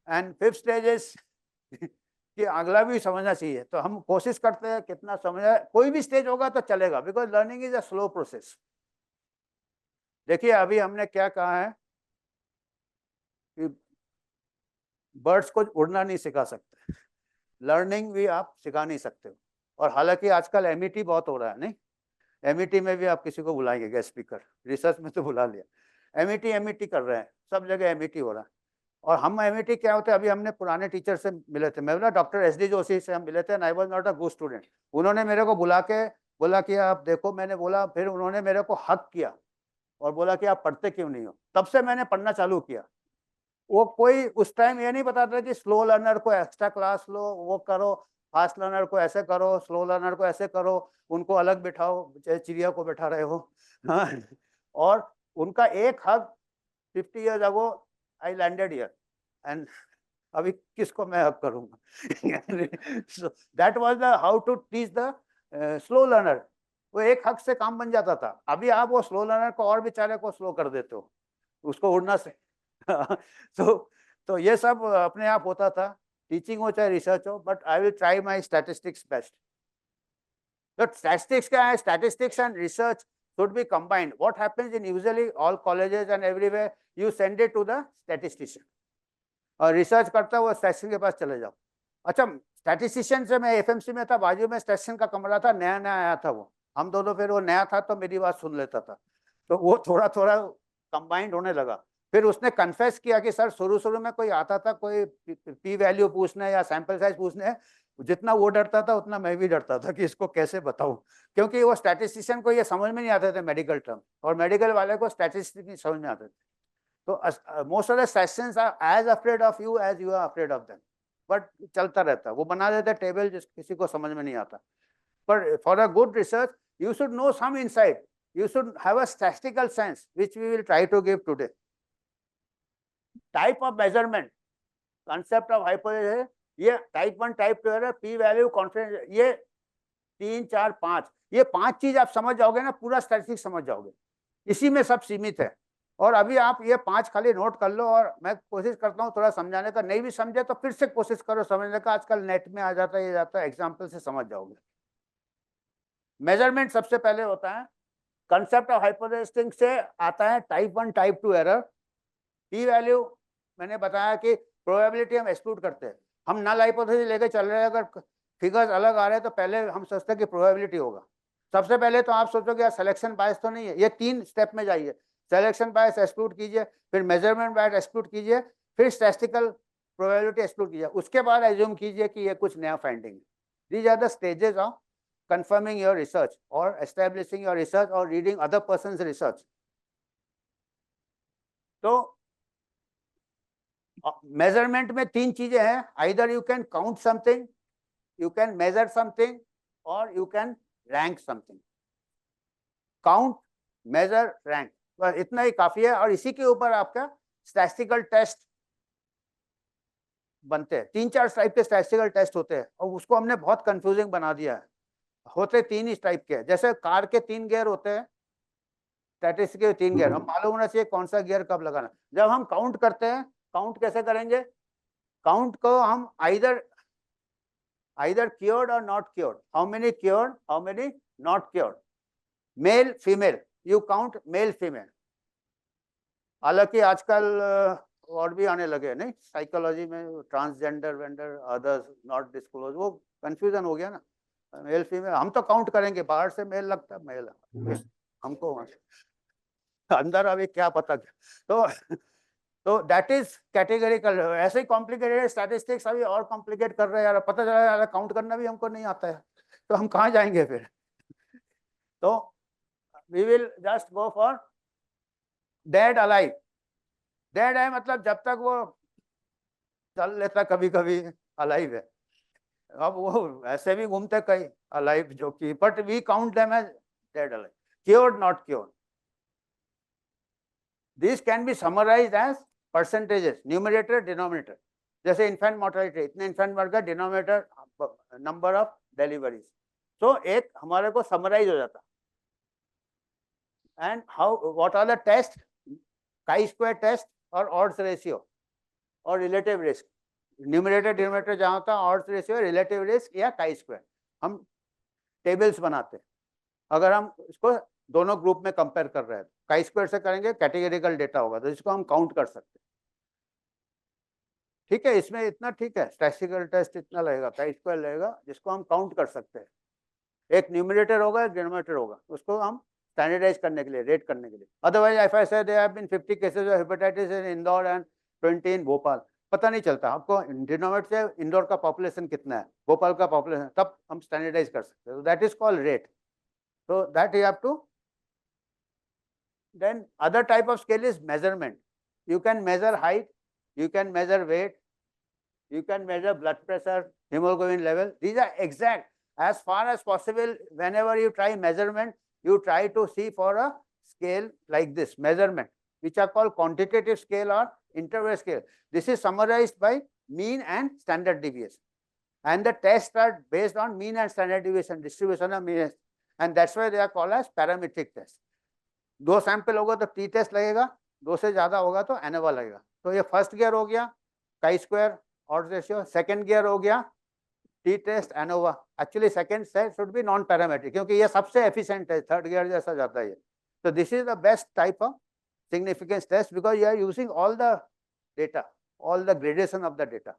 And fifth stage is कि अगला भी समझना चाहिए. तो हम कोशिश करते हैं कितना समझा. कोई भी स्टेज होगा तो चलेगा, because learning is a slow process. देखिए अभी हमने क्या कहा है कि बर्ड्स को उड़ना नहीं सिखा सकते, लर्निंग भी आप सिखा नहीं सकते हो. और हालांकि आजकल एमईटी बहुत हो रहा है. नहीं, एमईटी में भी आप किसी को बुलाएंगे गेस्ट स्पीकर. रिसर्च में तो बुला लिया. एमईटी कर रहे हैं, सब जगह एमईटी हो रहा है. और हम एमईटी क्या होते हैं, अभी हमने पुराने टीचर से मिले थे. मैं बोला डॉक्टर एसडी जोशी से हम मिले थे, and I was not a good student. उन्होंने मेरे को बुला के बोला कि आप देखो, मैंने बोला, फिर उन्होंने मेरे को हक किया और बोला कि आप पढ़ते क्यों नहीं हो. तब से मैंने पढ़ना चालू किया. वो कोई उस टाइम ये नहीं बताता कि स्लो लर्नर को एक्स्ट्रा क्लास लो, वो करो, फास्ट लर्नर को ऐसे करो, स्लो लर्नर को ऐसे करो, उनको अलग बिठाओ, चाहे चिड़िया को बैठा रहे हो. और उनका एक हक 50 years ago I landed here, and अभी किसको मैं हक करूंगा. So that was the how to teach the slow learner. वो एक हक से काम बन जाता था. अभी आप वो स्लो लर्नर को और बेचारे को स्लो कर देते हो, उसको उड़ना से. तो ये सब अपने आप होता था. टीचिंग हो चाहे रिसर्च हो, but I will try my statistics best. तो स्टैटिस्टिक्स क्या है? Statistics and research should be combined. What happens in usually all colleges and everywhere, you send it to the statistician. और रिसर्च करता है वो स्टैटिस्टिशियन के पास चले जाओ. अच्छा, स्टैटिस्टिशियन से मैं एफएमसी में था, बाजू में स्टैटिस्टिशियन का कमरा था, नया नया आया था वो. हम दोनों, फिर वो नया था तो मेरी बात सुन लेता था, तो वो थोड़ा थोड़ा कंबाइंड होने लगा. फिर उसने कन्फेस किया कि सर शुरू में कोई आता था, कोई पी वैल्यू पूछने या सैंपल साइज पूछने, जितना वो डरता था उतना मैं भी डरता था कि इसको कैसे बताऊं, क्योंकि वो स्टैटिस्टिशियन को ये समझ में नहीं आते थे मेडिकल टर्म, और मेडिकल वाले को स्टैटिस्टिक्स नहीं समझ में आते थे. तो most of the statisticians are as afraid of you as you are afraid of them. But चलता रहता, वो बना देते टेबल जिस किसी को समझ में नहीं आता. पर for a good research you should know some insight, you should have a statistical sense, which we will try to give today. Type of measurement, concept of hypothesis, ये टाइप 1 टाइप 2 है, पी वैल्यू, कॉन्फिडेंस, ये 3 4 5, ये 5 चीज आप समझ जाओगे ना, पूरा स्टैटिस्टिक्स समझ जाओगे. इसी में सब सीमित है. और अभी आप ये 5 खाली नोट कर लो, और मैं कोशिश करता हूँ थोड़ा समझाने का. नहीं भी समझे तो फिर से कोशिश करो समझने का, आजकल नेट में आ जाता है, ये जाता है, एग्जाम्पल से समझ जाओगे. मेजरमेंट सबसे पहले होता है. कंसेप्ट ऑफ हाइपोथेसिस से आता है type 1 type 2 error. P value मैंने बताया कि प्रोबेबिलिटी हम एक्सक्लूड करते हैं. हम नल हाइपोथेसिस लेके चल रहे हैं, अगर फिगर्स अलग आ रहे हैं तो पहले हम सोचते हैं कि प्रोबेबिलिटी होगा. सबसे पहले तो आप सोचोगे यार सिलेक्शन बायस तो नहीं है. ये 3 स्टेप में जाइए. सिलेक्शन बायस एक्सक्लूड कीजिए, फिर मेजरमेंट बायस एक्सक्लूड कीजिए, फिर स्टैटिस्टिकल प्रोबेबिलिटी एक्सक्लूड कीजिए. उसके बाद एज्यूम कीजिए कि ये कुछ नया फाइंडिंग है. These are the stages of confirming your research or establishing your research or reading other person's research. तो मेजरमेंट में 3 चीजें हैं. either you can count something, you can measure something, or you can rank something. count, measure, rank, बस इतना ही काफी है. और इसी के ऊपर आपका स्टैटिस्टिकल टेस्ट बनते हैं. 3-4 टाइप के स्टैटिस्टिकल टेस्ट होते हैं, और उसको हमने बहुत कंफ्यूजिंग बना दिया है. होते 3 ही टाइप के. जैसे कार के 3 गियर होते हैं, स्टैटिस्टिक्स के 3 गियर. हम मालूम होना चाहिए कौन सा गियर कब लगाना. जब हम काउंट करते हैं, काउंट कैसे करेंगे? काउंट को हम आइदर क्योर्ड और not cured. How many cured, how many not cured, male female, you count male female. हालांकि आजकल और भी आने लगे नहीं साइकोलॉजी में, transgender vendor, others not disclose, वो कंफ्यूजन हो गया ना. मेल फीमेल हम तो काउंट करेंगे, बाहर से मेल लगता है मेल, हमको अंदर अभी क्या पता. तो दैट इज कैटेगरिकल. ऐसे ही कॉम्प्लिकेटेड स्टैटिस्टिक्स अभी और कॉम्प्लिकेट कर रहे हैं यार. पता चला यार काउंट करना भी हमको नहीं आता है, तो हम कहाँ जाएंगे फिर. तो we will just go for dead alive. Dead है मतलब जब तक वो चल लेता, कभी कभी अलाइव है. अब वो ऐसे भी घूमते कई अलाइव जो कि, but we count them as dead alive. Cured, not cured. This can be summarised as percentages, numerator denominator. जैसे इन्फेंट मोर्टेलिटी, इतने इन्फेंट मर गए, डिनोमिनेटर नंबर ऑफ डिलीवरीज. तो एक हमारे को समराइज हो जाता. And how, what are the test? Chi square test और ऑड्स रेशियो और रिलेटिव रिस्क. न्यूमरेटर डिनोमिनेटर जहाँ होता है, ऑड्स रेशियो, रिलेटिव रिस्क या काई स्क्वायर. हम टेबल्स बनाते हैं. अगर हम इसको दोनों ग्रुप में कंपेयर कर रहे हैं, काई स्क्वायर से करेंगे कैटेगरिकल डेटा होगा, तो इसको हम काउंट कर सकते हैं. ठीक है, इसमें इतना ठीक है. स्टैटिस्टिकल टेस्ट इतना लगेगा, काई स्क्वायर लगेगा, जिसको हम काउंट कर सकते हैं. एक न्यूमरेटर होगा, एक डिनोमिनेटर होगा, उसको हम स्टैंडर्डाइज करने के लिए, रेट करने के लिए. Otherwise if I say there have been 50 cases of hepatitis in Indore and 20 in Bhopal, पता नहीं चलता आपको डिनोमिनेटर से इंदौर का पॉपुलेशन कितना है, भोपाल का पॉपुलेशन, तब हम स्टैंडर्डाइज कर सकते हैं. That is called rate. So that you have to. Then other type of scale is measurement. You can measure height, you can measure weight, you can measure blood pressure, hemoglobin level. These are exact. As far as possible, whenever you try measurement, you try to see for a scale like this, measurement, which are called quantitative scale or interval scale. This is summarized by mean and standard deviation. And the tests are based on mean and standard deviation, distribution of mean. And that's why they are called as parametric test. 2 sample होगा तो टी टेस्ट लगेगा, 2 से ज्यादा होगा तो एनोवा लगेगा. तो ये फर्स्ट गियर हो गया, chi square, odds ratio. Second gear हो गया T test ANOVA. Actually second set should be non parametric क्योंकि ये सबसे efficient है, third gear जैसा जाता है ये. So this is the best type of significance test because you are using all the data, all the gradation of the data.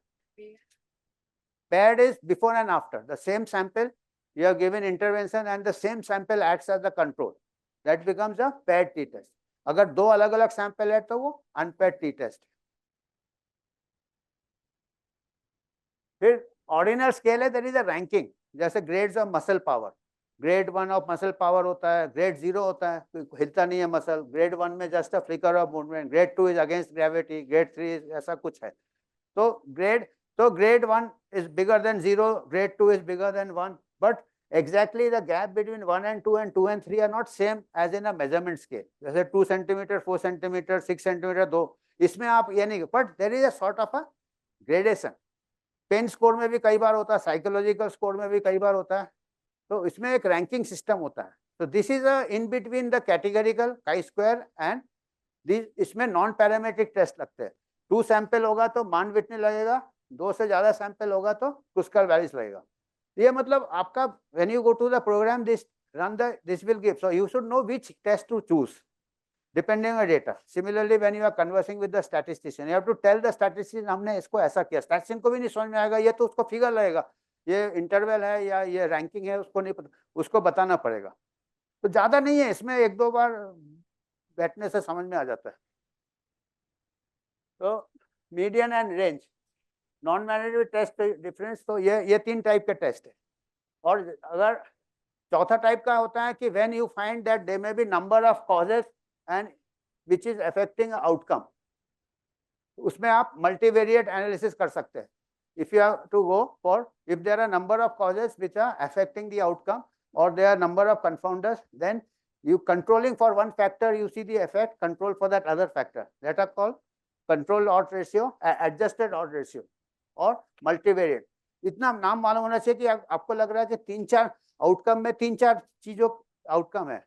Paired is before and after. The same sample you have given intervention and the same sample acts as the control. That becomes a paired T test. अगर दो अलग अलग सैंपल है तो वो अनपेड टी टेस्ट. फिर ऑर्डिनल स्केल है, देयर इज अ रैंकिंग, जैसे grades of muscle power. Grade 1 of muscle power होता है, ग्रेड 0 होता है, हिलता नहीं है मसल. ग्रेड 1 में just a flicker of movement. Grade 2 is against gravity. Grade 3 ऐसा कुछ है. तो grade 1 is bigger than 0, grade 2 is bigger than 1, but exactly the gap between 1 and 2 and 2 and 3 are not same as in a measurement scale. जैसे 2 centimeter, 4 centimeter, 6 centimeter, 2, इसमें आप ये नहीं, but there is a sort of a gradation. Pain score में भी कई बार होता है, साइकोलॉजिकल स्कोर में भी कई बार होता है, तो इसमें एक रैंकिंग सिस्टम होता है. तो this is a in between the categorical chi square and this. इसमें नॉन पैरामेट्रिक टेस्ट लगते हैं. 2 सैंपल होगा तो मान विटनी लगेगा, 2 से ज्यादा सैंपल होगा तो क्रुस्कल वैल्यूज लगेगा. ये मतलब आपका when you go to the programme this will give, so you should know which test to choose depending on data. Similarly when you are conversing with the statistician, you have to tell the statistician हमने इसको ऐसा किया. statistician को भी नहीं समझ में आएगा, ये तो उसको फिगर लगेगा, ये इंटरवल है या ये रैंकिंग है, उसको नहीं पता, उसको बताना पड़ेगा. तो ज्यादा नहीं है इसमें, 1-2 बार बैठने से समझ में आ जाता है. तो median and range non manageable test difference, तो ये 3 टाइप के टेस्ट है. और अगर चौथा टाइप का होता है कि when you find that there may be number of causes and which is affecting outcome, उसमें आप मल्टीवेरिएट एनालिसिस कर सकते हैं. If you have to go for, if there are number of causes which are affecting the outcome और there are number of confounders, then you controlling for one factor, you see the effect, control for that other factor, that are called control odds ratio, adjusted odds ratio और मल्टीवेरिएट. इतना नाम मालूम होना चाहिए कि आपको लग रहा है कि 3-4 आउटकम में 3-4 चीजों आउटकम है.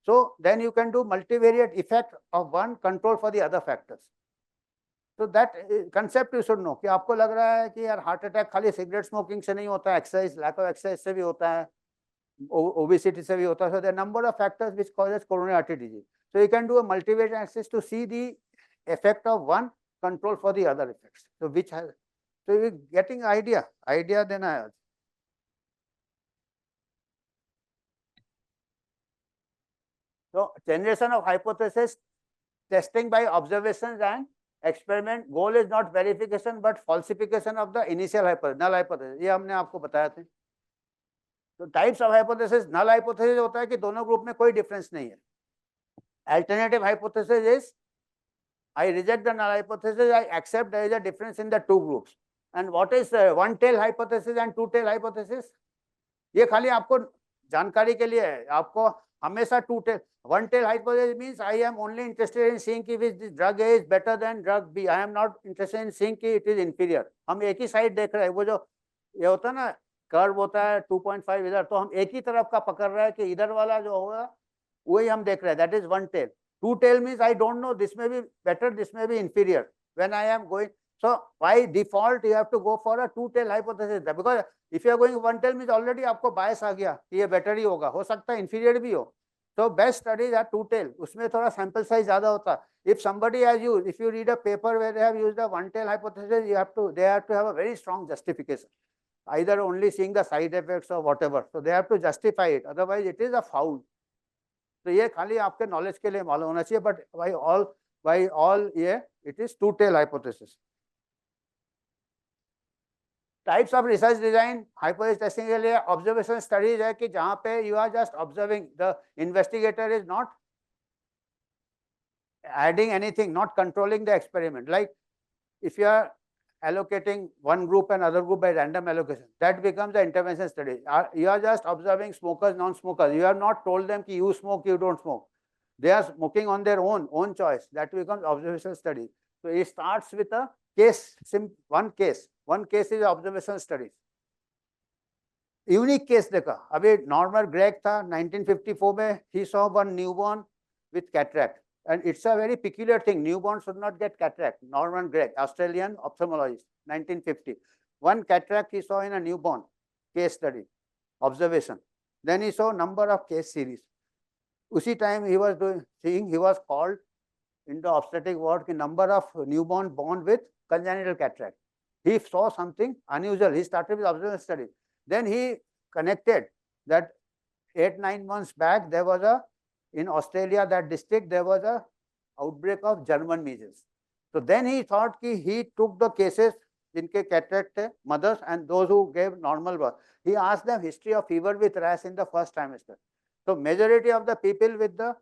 So then you can do multivariate effect of one, control for the other factors. तो that concept you should know कि आपको लग रहा है कि यार हार्ट अटैक खाली सिगरेट स्मोकिंग से नहीं होता है, एक्सरसाइज, लैक ऑफ एक्सरसाइज से भी होता है, obesity से भी होता है. So there are number of factors which causes coronary artery disease. So you can do a multivariate analysis to see the effect of one, control for the other effects. So which has, so you getting idea then I. So generation of hypothesis, testing by observations and experiment. Goal is not verification but falsification of the initial hypothesis, null hypothesis. ये हमने आपको बताया था. तो types of hypothesis, null hypothesis होता है कि दोनों ग्रुप में कोई डिफरेंस नहीं है. Alternative hypothesis is I reject the null hypothesis, I accept there is a difference in the 2 groups. And what is one tail hypothesis and 2 tail hypothesis, ये खाली आपको जानकारी के लिए है. आपको हमेशा 2 tail, 1 tail hypothesis means I am only interested in seeing कि this drug A is better then drug B. I am not interested in seeing कि इट इज इंफीरियर. हम एक ही साइड देख रहे हैं. वो जो ये होता है ना, कर्व होता है 2.5 इधर, तो हम एक ही तरफ का पकड़ रहे हैं कि इधर वाला जो होगा वही हम देख रहे हैं. That is 1 tail. 2 tail means I don't know, this में भी बेटर, दिस में भी inferior when I am going. So by default you have to go for a 2 tail hypothesis, because if you are going 1 tail means already आपको बायस आ गया कि ये बेटर ही होगा, हो सकता है इंफीरियर भी हो. तो बेस्ट स्टडीज आर 2 टेल, उसमें थोड़ा सैंपल साइज ज्यादा होता है. If somebody has used, if you read a paper where they have used a 1 tail hypothesis, they have to have a very strong justification, either only seeing the side effects or whatever, so they have to justify it, otherwise it is a foul. तो ये खाली आपके नॉलेज के लिए मालूम होना चाहिए, but by all ये it is 2 tail hypothesis. Types of research design hypothesis testing के लिए ऑब्जर्वेशन स्टडीज है कि जहां पे you are just observing, the investigator is not adding anything, not controlling the experiment. Like if you are allocating one group and other group by random allocation, that becomes the intervention study. You are just observing smokers, non-smokers. You have not told them कि you smoke, you don't smoke. They are smoking on their own choice. That becomes observation study. So it starts with a case, one case is observation study. Unique case देखा. अभी नॉर्मल ग्रेग था 1954 में, he saw one newborn with cataract. And it's a very peculiar thing. Newborns should not get cataract. Norman Gregg, Australian ophthalmologist, 1950. One cataract he saw in a newborn case study, observation. Then he saw number of case series. Usi time he was seeing, he was called into obstetric ward, the number of newborn born with congenital cataract. He saw something unusual. He started with observation study. Then he connected that 8-9 months back, there was in Australia, that district, there was a outbreak of German measles. So then he thought he took the cases jinke cataract mothers and those who gave normal birth. He asked them history of fever with rash in the first trimester. So majority of the people with the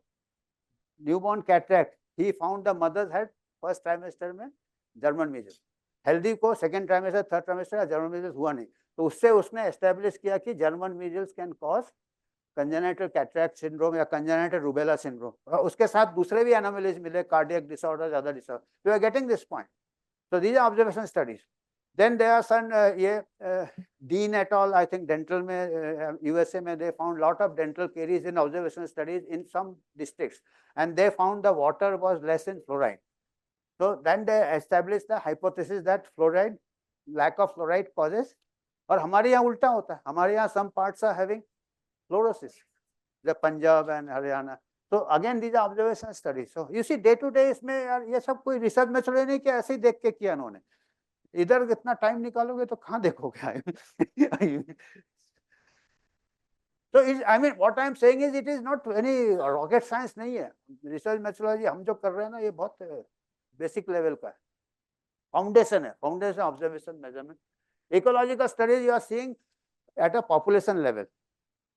newborn cataract, he found the mothers had first trimester में German measles. Healthy को second trimester, third trimester German measles हुआ नहीं. तो उससे उसने establish किया कि German measles can cause congenital cataract syndrome या congenital rubella syndrome. उसके साथ दूसरे भी anomalies मिले, cardiac disorders, other disorders. You are getting this point. So these are observation studies. Then there are some Dean et al. I think dental में USA में they found lot of dental caries in observation studies in some districts, and they found the water was less in fluoride. So then they established the hypothesis that fluoride, lack of fluoride causes. और हमारे यहाँ उल्टा होता है. हमारे यहाँ some parts are having fluorosis, the Punjab and Haryana. So again these are observation studies. So you see day to day इसमें यार ये सब कोई रिसर्च में चले नहीं कि ऐसे ही देख के किया उन्होंने. इधर इतना टाइम निकालोगे तो कहाँ देखोगे? So I mean what I am saying is it is not any rocket science नहीं है. Research methodology हम जो कर रहे हैं ना ये बहुत basic level का है. Foundation है. Foundation observation measurement. Ecological studies you are seeing at a population level.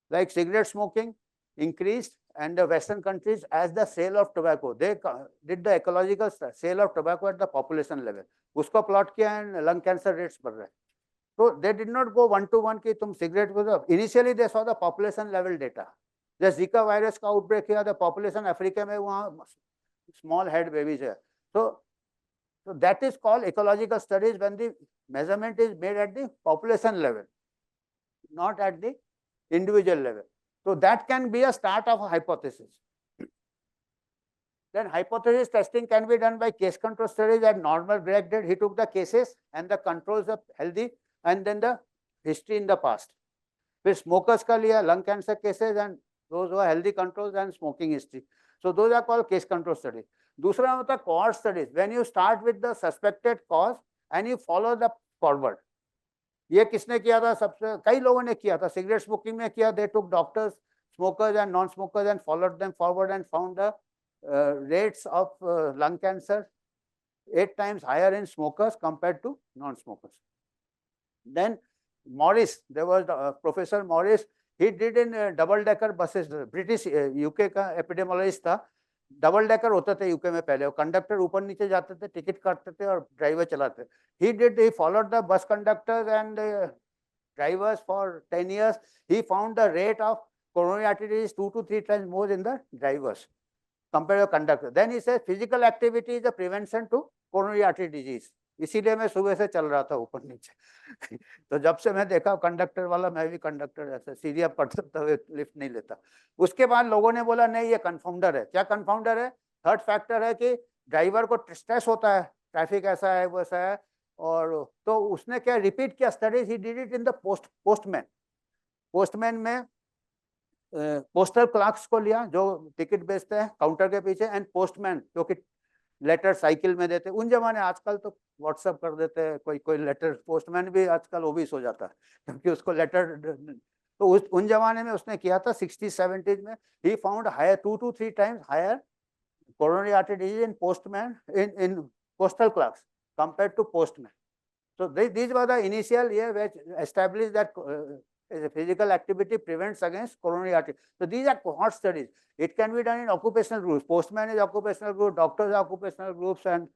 Like cigarette smoking increased and the Western countries as the sale of tobacco. They did the ecological sale of tobacco at the population level. उसको plot किया and lung cancer rates बढ़ रहे हैं. So they did not go 1-to-1 कि तुम cigarette को. Initially they saw the population level data. जब Zika virus का outbreak किया, the population Africa में वहाँ small head babies है. So that is called ecological studies when the measurement is made at the population level, not at the individual level. So that can be a start of a hypothesis. Then hypothesis testing can be done by case control studies that Norman Gregg did. He took the cases and the controls of healthy and then the history in the past. फिर smokers का लिया lung cancer cases and those who are healthy controls and smoking history. So those are called case control studies. दूसरा होता है cohort studies. When you start with the suspected cause and you follow the forward. ये किसने किया था? सबसे कई लोगों ने किया था. सिगरेट स्मोकिंग में किया. They took doctors, smokers and non-smokers and followed them forward and found the rates of lung cancer 8 times higher in smokers compared to non-smokers. Then Morris, there was Professor Morris. He did in double-decker buses. British UK का epidemiologist था. डबल-डेकर होते थे यूके में पहले. कंडक्टर ऊपर नीचे जाते थे, टिकट काटते थे और ड्राइवर चलाते. He followed the bus conductors and drivers for 10 years. He found the rate of coronary artery disease 2 to 3 times more in the drivers compared to conductor. Then he says physical activity is a prevention to coronary artery disease. इसीलिए मैं सुबह से चल रहा था ऊपर नीचे. तो जब से मैं देखा कंडक्टर वाला, मैं भी कंडक्टर ऐसे सीढ़ियां पढ़ता हुए लिफ्ट नहीं लेता. उसके बाद लोगों ने बोला नहीं ये कंफाउंडर है. क्या कंफाउंडर है? थर्ड फैक्टर है कि ड्राइवर को स्ट्रेस होता है, ट्रैफिक ऐसा है वैसा है. और तो उसने क्या रिपीट किया studies. He did it in the postman में पोस्टल क्लर्क्स को लिया जो टिकट बेचते हैं काउंटर के पीछे, एंड पोस्टमैन जो कि लेटर साइकिल में देते. उन जमाने, आजकल तो व्हाट्सएप कर देते हैं, कोई लेटर. पोस्टमैन भी आजकल ओबीस हो जाता है क्योंकि उसको लेटर. तो उन जमाने में उसने किया था 60-70s में. He found higher 2 to 3 times higher coronary artery disease in postman in postal clerks compared to postman. So these were the initial year which established that physical activity prevents against coronary artery. So these are cohort studies. It can be done in occupational groups. Postman is occupational group, doctors are occupational groups, and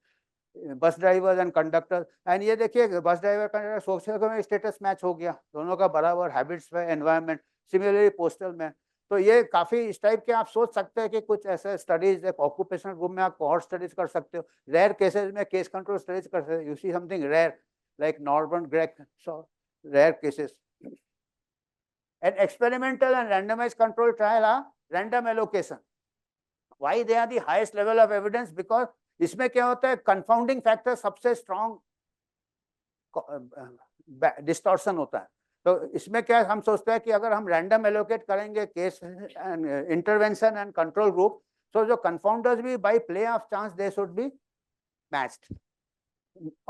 bus drivers and conductor. And ये देखिए बस ड्राइवर का सोशल स्टेटस मैच हो गया, दोनों का बराबर हैबिट्स में, एनवायरनमेंट. सिमिलरली पोस्टल में. तो ये काफी इस टाइप के आप सोच सकते हैं कि कुछ ऐसे स्टडीज ऑक्यूपेशनल ग्रुप में आप कोहॉर्ट स्टडीज कर सकते हो. रेयर केसेस में केस कंट्रोल स्टडीज कर सकते हो. You see something rare like Norman Gregg, so rare cases. An experimental and randomized control trial are random allocation. Why they are the highest level of evidence? Because इसमें क्या होता है, confounding factor सबसे strong distortion होता है. तो इसमें क्या हम सोचते हैं कि अगर हम random allocate करेंगे case and intervention and control group, so जो confounders भी by play of chance they should be matched.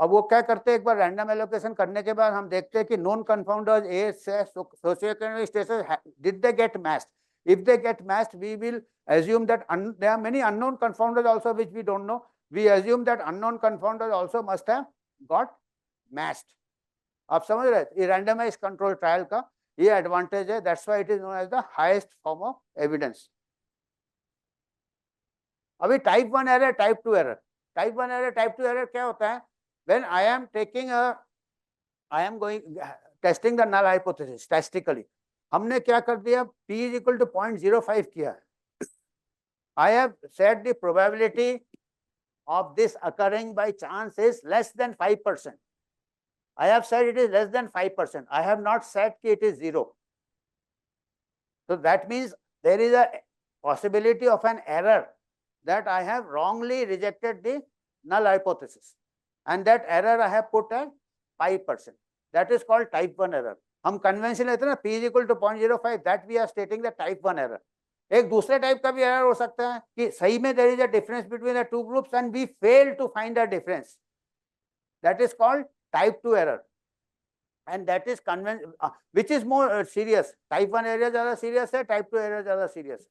अब वो क्या करते हैं, एक बार रैंडम एलोकेशन करने के बाद हम देखते हैं कि non confounders a socioeconomic status did they get matched. If they get matched we will assume that there are many unknown confounders also which we don't know. We assume that unknown confounders also must have got matched. आप समझ रहे हैं, ये randomized control trial का ये एडवांटेज है. That's why it is known as the highest form of evidence. अभी type 1 error, type 2 error. Type 1 error, type 2 error क्या होता है? When I am testing the null hypothesis statistically, हमने क्या कर दिया, p is equal to 0.05 किया है. I have said the probability of this occurring by chance is less than 5%. I have said it is less than 5%. I have not said it is 0. So that means there is a possibility of an error that I have wrongly rejected the null hypothesis, and that error I have put at 5%. That is called type 1 error. हम convention लेते हैं ना, p is equal to 0.05, that we are stating the type 1 error. एक दूसरे टाइप का भी एरर हो सकता है कि सही में there is a difference between the two groups and we fail to find a difference. That is called type 2 error, and that is which is more serious, type 1 error ज़्यादा serious है, type 2 error ज़्यादा serious है.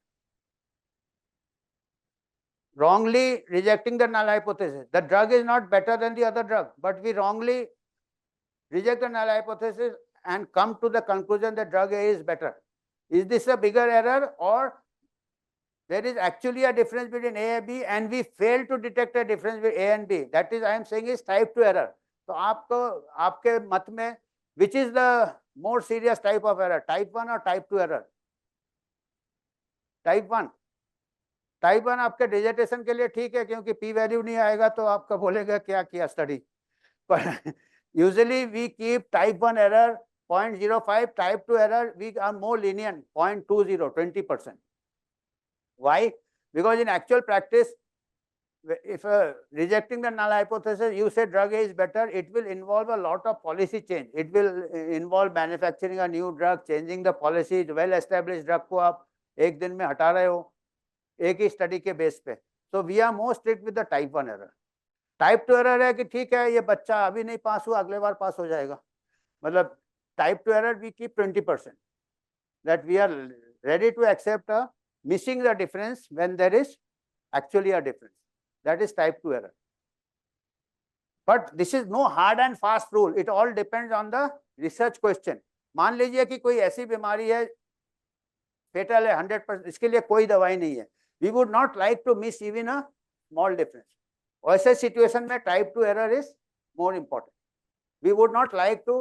Wrongly rejecting the null hypothesis. The drug is not better than the other drug, but we wrongly reject the null hypothesis and come to the conclusion that drug A is better. Is this a bigger error, or there is actually a difference between A and B and we fail to detect a difference between A and B? That is, I am saying, is type 2 error. तो आपको आपके मत में which is the more serious type of error, type 1 or type 2 error? Type 1. Type 1 आपके डिजर्टेशन के लिए ठीक है, क्योंकि p वैल्यू नहीं आएगा तो आपका बोलेगा क्या किया स्टडी. पर usually we keep type 1 error 0.05, type 2 error we are more lenient 0.20, 20%. Why? Because in actual practice, if rejecting the null hypothesis, you say drug A is better, it will involve a lot of policy change. It will involve manufacturing a new drug, changing the policy. well established drug को आप एक दिन में हटा रहे हो एक ही स्टडी के बेस पे. तो we are more strict with the type 1 error. Type 2 error है कि ठीक है, ये बच्चा अभी नहीं पास हुआ, अगले बार पास हो जाएगा. मतलब type 2 error we keep 20%, that we are ready to accept missing the difference when there is actually a difference. That is type 2 error. But this is no hard and fast rule, it all depends on the research question. मान लीजिए कि कोई ऐसी बीमारी है फेटल है 100%, इसके लिए कोई दवाई नहीं है. We would not like to miss even a small difference. ऐसे सिचुएशन में type 2 error is more important. We would not like to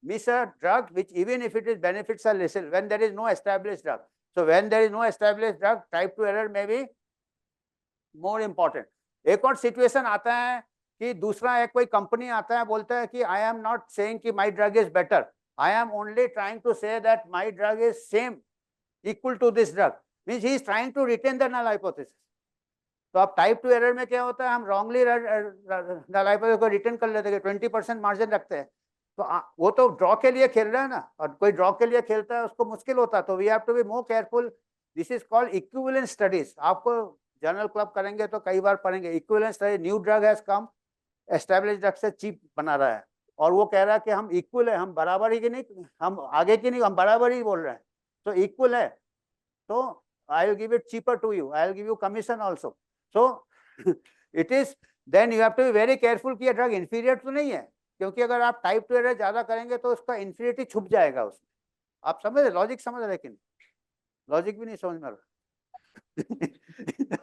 miss a drug which even if it is benefits a little when there is no established drug. So when there is no established drug, type 2 error may be more important. एक और सिचुएशन आता है कि दूसरा एक कोई कंपनी आता है, बोलता है कि I am not saying कि my drug is better. I am only trying to say that my drug is same, equal to this drug. Means he is trying to retain the null hypothesis. तो अब टाइप 2 एरर में क्या होता है, हम रॉन्गली नल हाइपोथेसिस को रिटेन कर लेते हैं, 20% मार्जिन रखते हैं. तो वो तो ड्रॉ के लिए खेल रहा है ना, और कोई ड्रॉ के लिए खेलता है उसको मुश्किल होता है. तो we have to be more careful. This is called equivalent studies. आपको जर्नल क्लब करेंगे तो कई बार पढ़ेंगे equivalent study. New drug has come, established drug से चीप बना रहा है, और वो कह रहा है कि हम इक्वल है, हम बराबर ही की नहीं, हम आगे की नहीं, हम बराबर ही बोल रहे हैं. तो इक्वल है, तो I will give it cheaper to you. I will give you commission also. So it is, then you have to be very careful कि ये ड्रग inferior तो नहीं है, क्योंकि अगर आप टाइप 2 एरर ज्यादा करेंगे तो उसका inferiority छुप जाएगा उसमें. आप समझ रहे, लॉजिक समझ रहे, लेकिन लॉजिक भी नहीं समझ में आ रहा.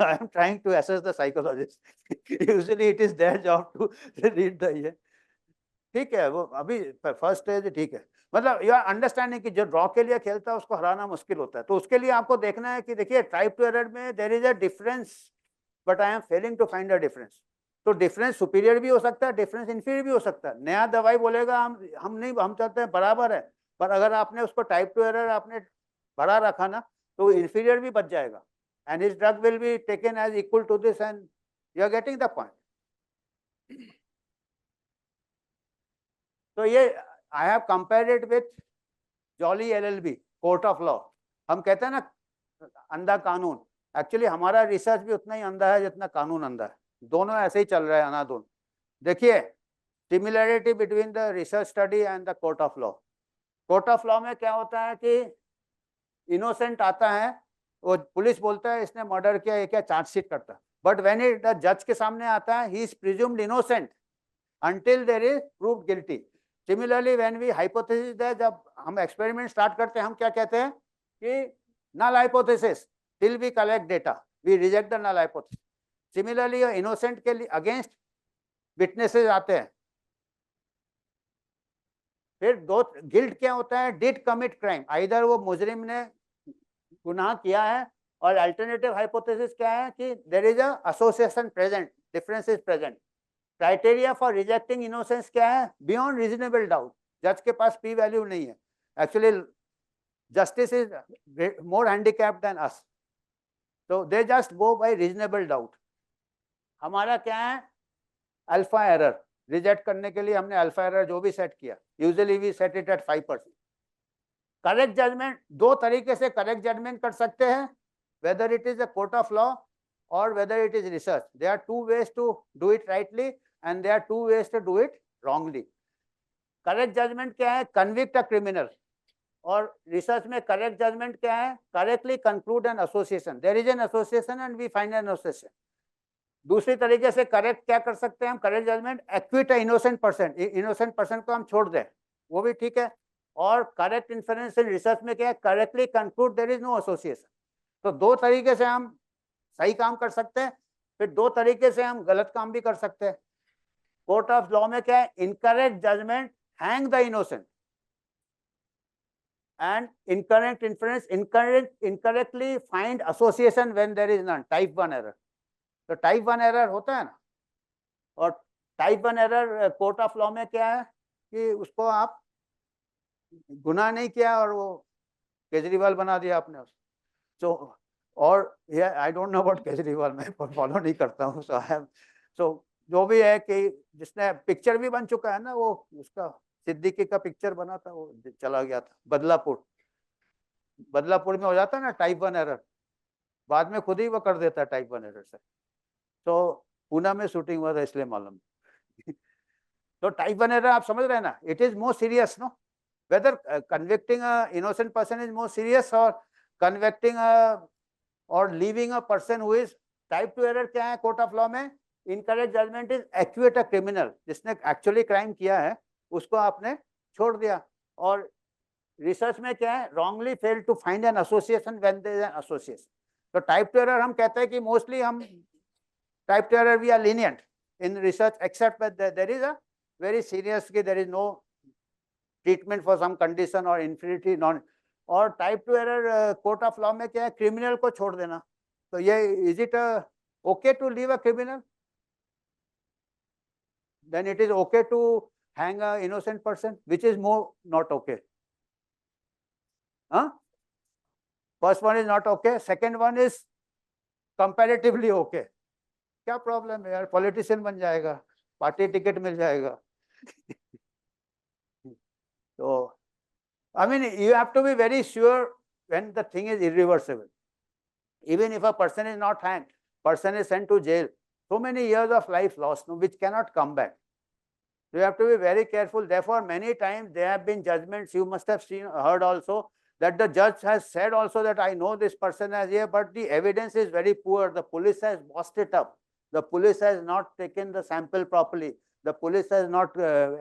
I am trying to assess the psychologist. Usually it is their job to read the ये. ठीक है, वो अभी फर्स्ट स्टेज ठीक है. मतलब यू आर अंडरस्टैंडिंग कि जो ड्रॉ के लिए खेलता है उसको हराना मुश्किल होता है. तो उसके लिए आपको देखना है कि देखिए टाइप 2 एरर में there is a difference, but I am failing to find a difference. तो डिफरेंस सुपीरियर भी हो सकता है, डिफरेंस इंफीरियर भी हो सकता है. नया दवाई बोलेगा हम नहीं, हम चाहते हैं बराबर है, पर अगर आपने उसको टाइप 2 एरर आपने बढ़ा रखा ना, तो इंफीरियर भी बच जाएगा. and his drug will be taken as equal to this, and you are getting the point. So ये I have compared it with Jolly LLB, Court of Law. हम कहते हैं ना अंधा कानून, एक्चुअली हमारा रिसर्च भी उतना ही अंधा है जितना कानून अंधा है, दोनों ऐसे ही चल रहा है अनाधुन. देखिए similarity between the research study and the court of law. Court of law में क्या होता है कि इनोसेंट आता है, वो पुलिस बोलता है इसने मर्डर किया, ये क्या चार्जशीट करता है, बट व्हेन इट द जज के सामने आता है he is presumed innocent until there is proved guilty. Similarly, when we hypothesis है, जब हम experiment start करते हैं हम क्या कहते हैं कि null hypothesis till we collect data, we reject the null hypothesis. Similarly, innocent के लिए against witnesses आते हैं. फिर दो गिल्ट क्या होता है, did commit crime, either वो मुजरिम ने गुनाह किया है, और अल्टरनेटिव हाइपोथेसिस क्या है कि there is a association present, difference is present. Criteria for rejecting innocence क्या है, बियॉन्ड रीजनेबल डाउट. जज के पास पी वैल्यू नहीं है, actually justice is more handicapped than us, तो they just go by reasonable doubt. हमारा क्या है, अल्फा एरर. रिजेक्ट करने के लिए हमने अल्फा एरर जो भी सेट किया, usually we set it at 5%. Correct judgement, दो तरीके से करेक्ट जजमेंट कर सकते हैं, whether it is a court of law or whether it is research. There are two ways to do it rightly and there are two ways to do it wrongly. Correct judgment क्या है, convict a criminal, और research में correct judgment क्या है, correctly conclude an association. There is an association and we find an association. दूसरी तरीके से correct क्या कर सकते हैं हम, correct judgment acquit a innocent person. innocent person को हम छोड़ दें, वो भी ठीक है. और correct inference in research में क्या है, correctly conclude there is no association. तो दो तरीके से हम सही काम कर सकते हैं, फिर दो तरीके से हम गलत काम भी कर सकते हैं. कोर्ट ऑफ लॉ में क्या है, incorrect judgement hang the innocent and incorrect inference incorrectly find association when there is none. Type 1 error. तो टाइप 1 एरर होता है ना, और type 1 error court of law में क्या है कि उसको आप गुनाह नहीं किया और वो केजरीवाल बना दिया आपने उसको. तो और आई डोंट नो अबाउट केजरीवाल, मैं फॉलो नहीं करता हूँ. सो जो भी है कि जिसने पिक्चर भी बन चुका है ना, वो उसका सिद्दीकी का पिक्चर बना था, वो चला गया था बदलापुर. बदलापुर में हो जाता है ना टाइप 1 एरर, बाद में खुद ही वो कर देता है टाइप 1 एरर से. तो पूना में शूटिंग हुआ था इसलिए मालूम. तो टाइप 1 एरर आप समझ रहे हैं ना, it is more serious no, whether convicting a innocent person is more serious और कन्विक्टिंग और leaving a person who is. Type 2 error क्या है कोर्ट ऑफ लॉ में, incorrect judgement is acquit a criminal, जिसने एक्चुअली क्राइम किया है उसको आपने छोड़ दिया. और रिसर्च में क्या है, wrongly fail to find an association when there is an association. तो टाइप 2 एरर हम कहते हैं कि मोस्टली हम type 2 error we are lenient in research except there is a very serious कि there is no treatment for some condition और इन्फिनिटी नॉन. और type 2 error court of law में क्या है, क्रिमिनल को छोड़ देना. तो ये is it okay to leave a criminal, then it is okay to hang a innocent person, which is more not okay. First one is not okay, second one is comparatively okay. क्या प्रॉब्लम है यार, पॉलिटिशियन बन जाएगा, पार्टी टिकट मिल जाएगा. तो I mean, you have to be very sure when the thing is irreversible. Even if a person is not hanged, person is sent to jail, so many years of life lost, no, which cannot come back. So you have to be very careful. Therefore, many times there have been judgments. You must have seen, heard also that the judge has said also that I know this person as here, but the evidence is very poor. The police has bossed it up. The police has not taken the sample properly. The police has not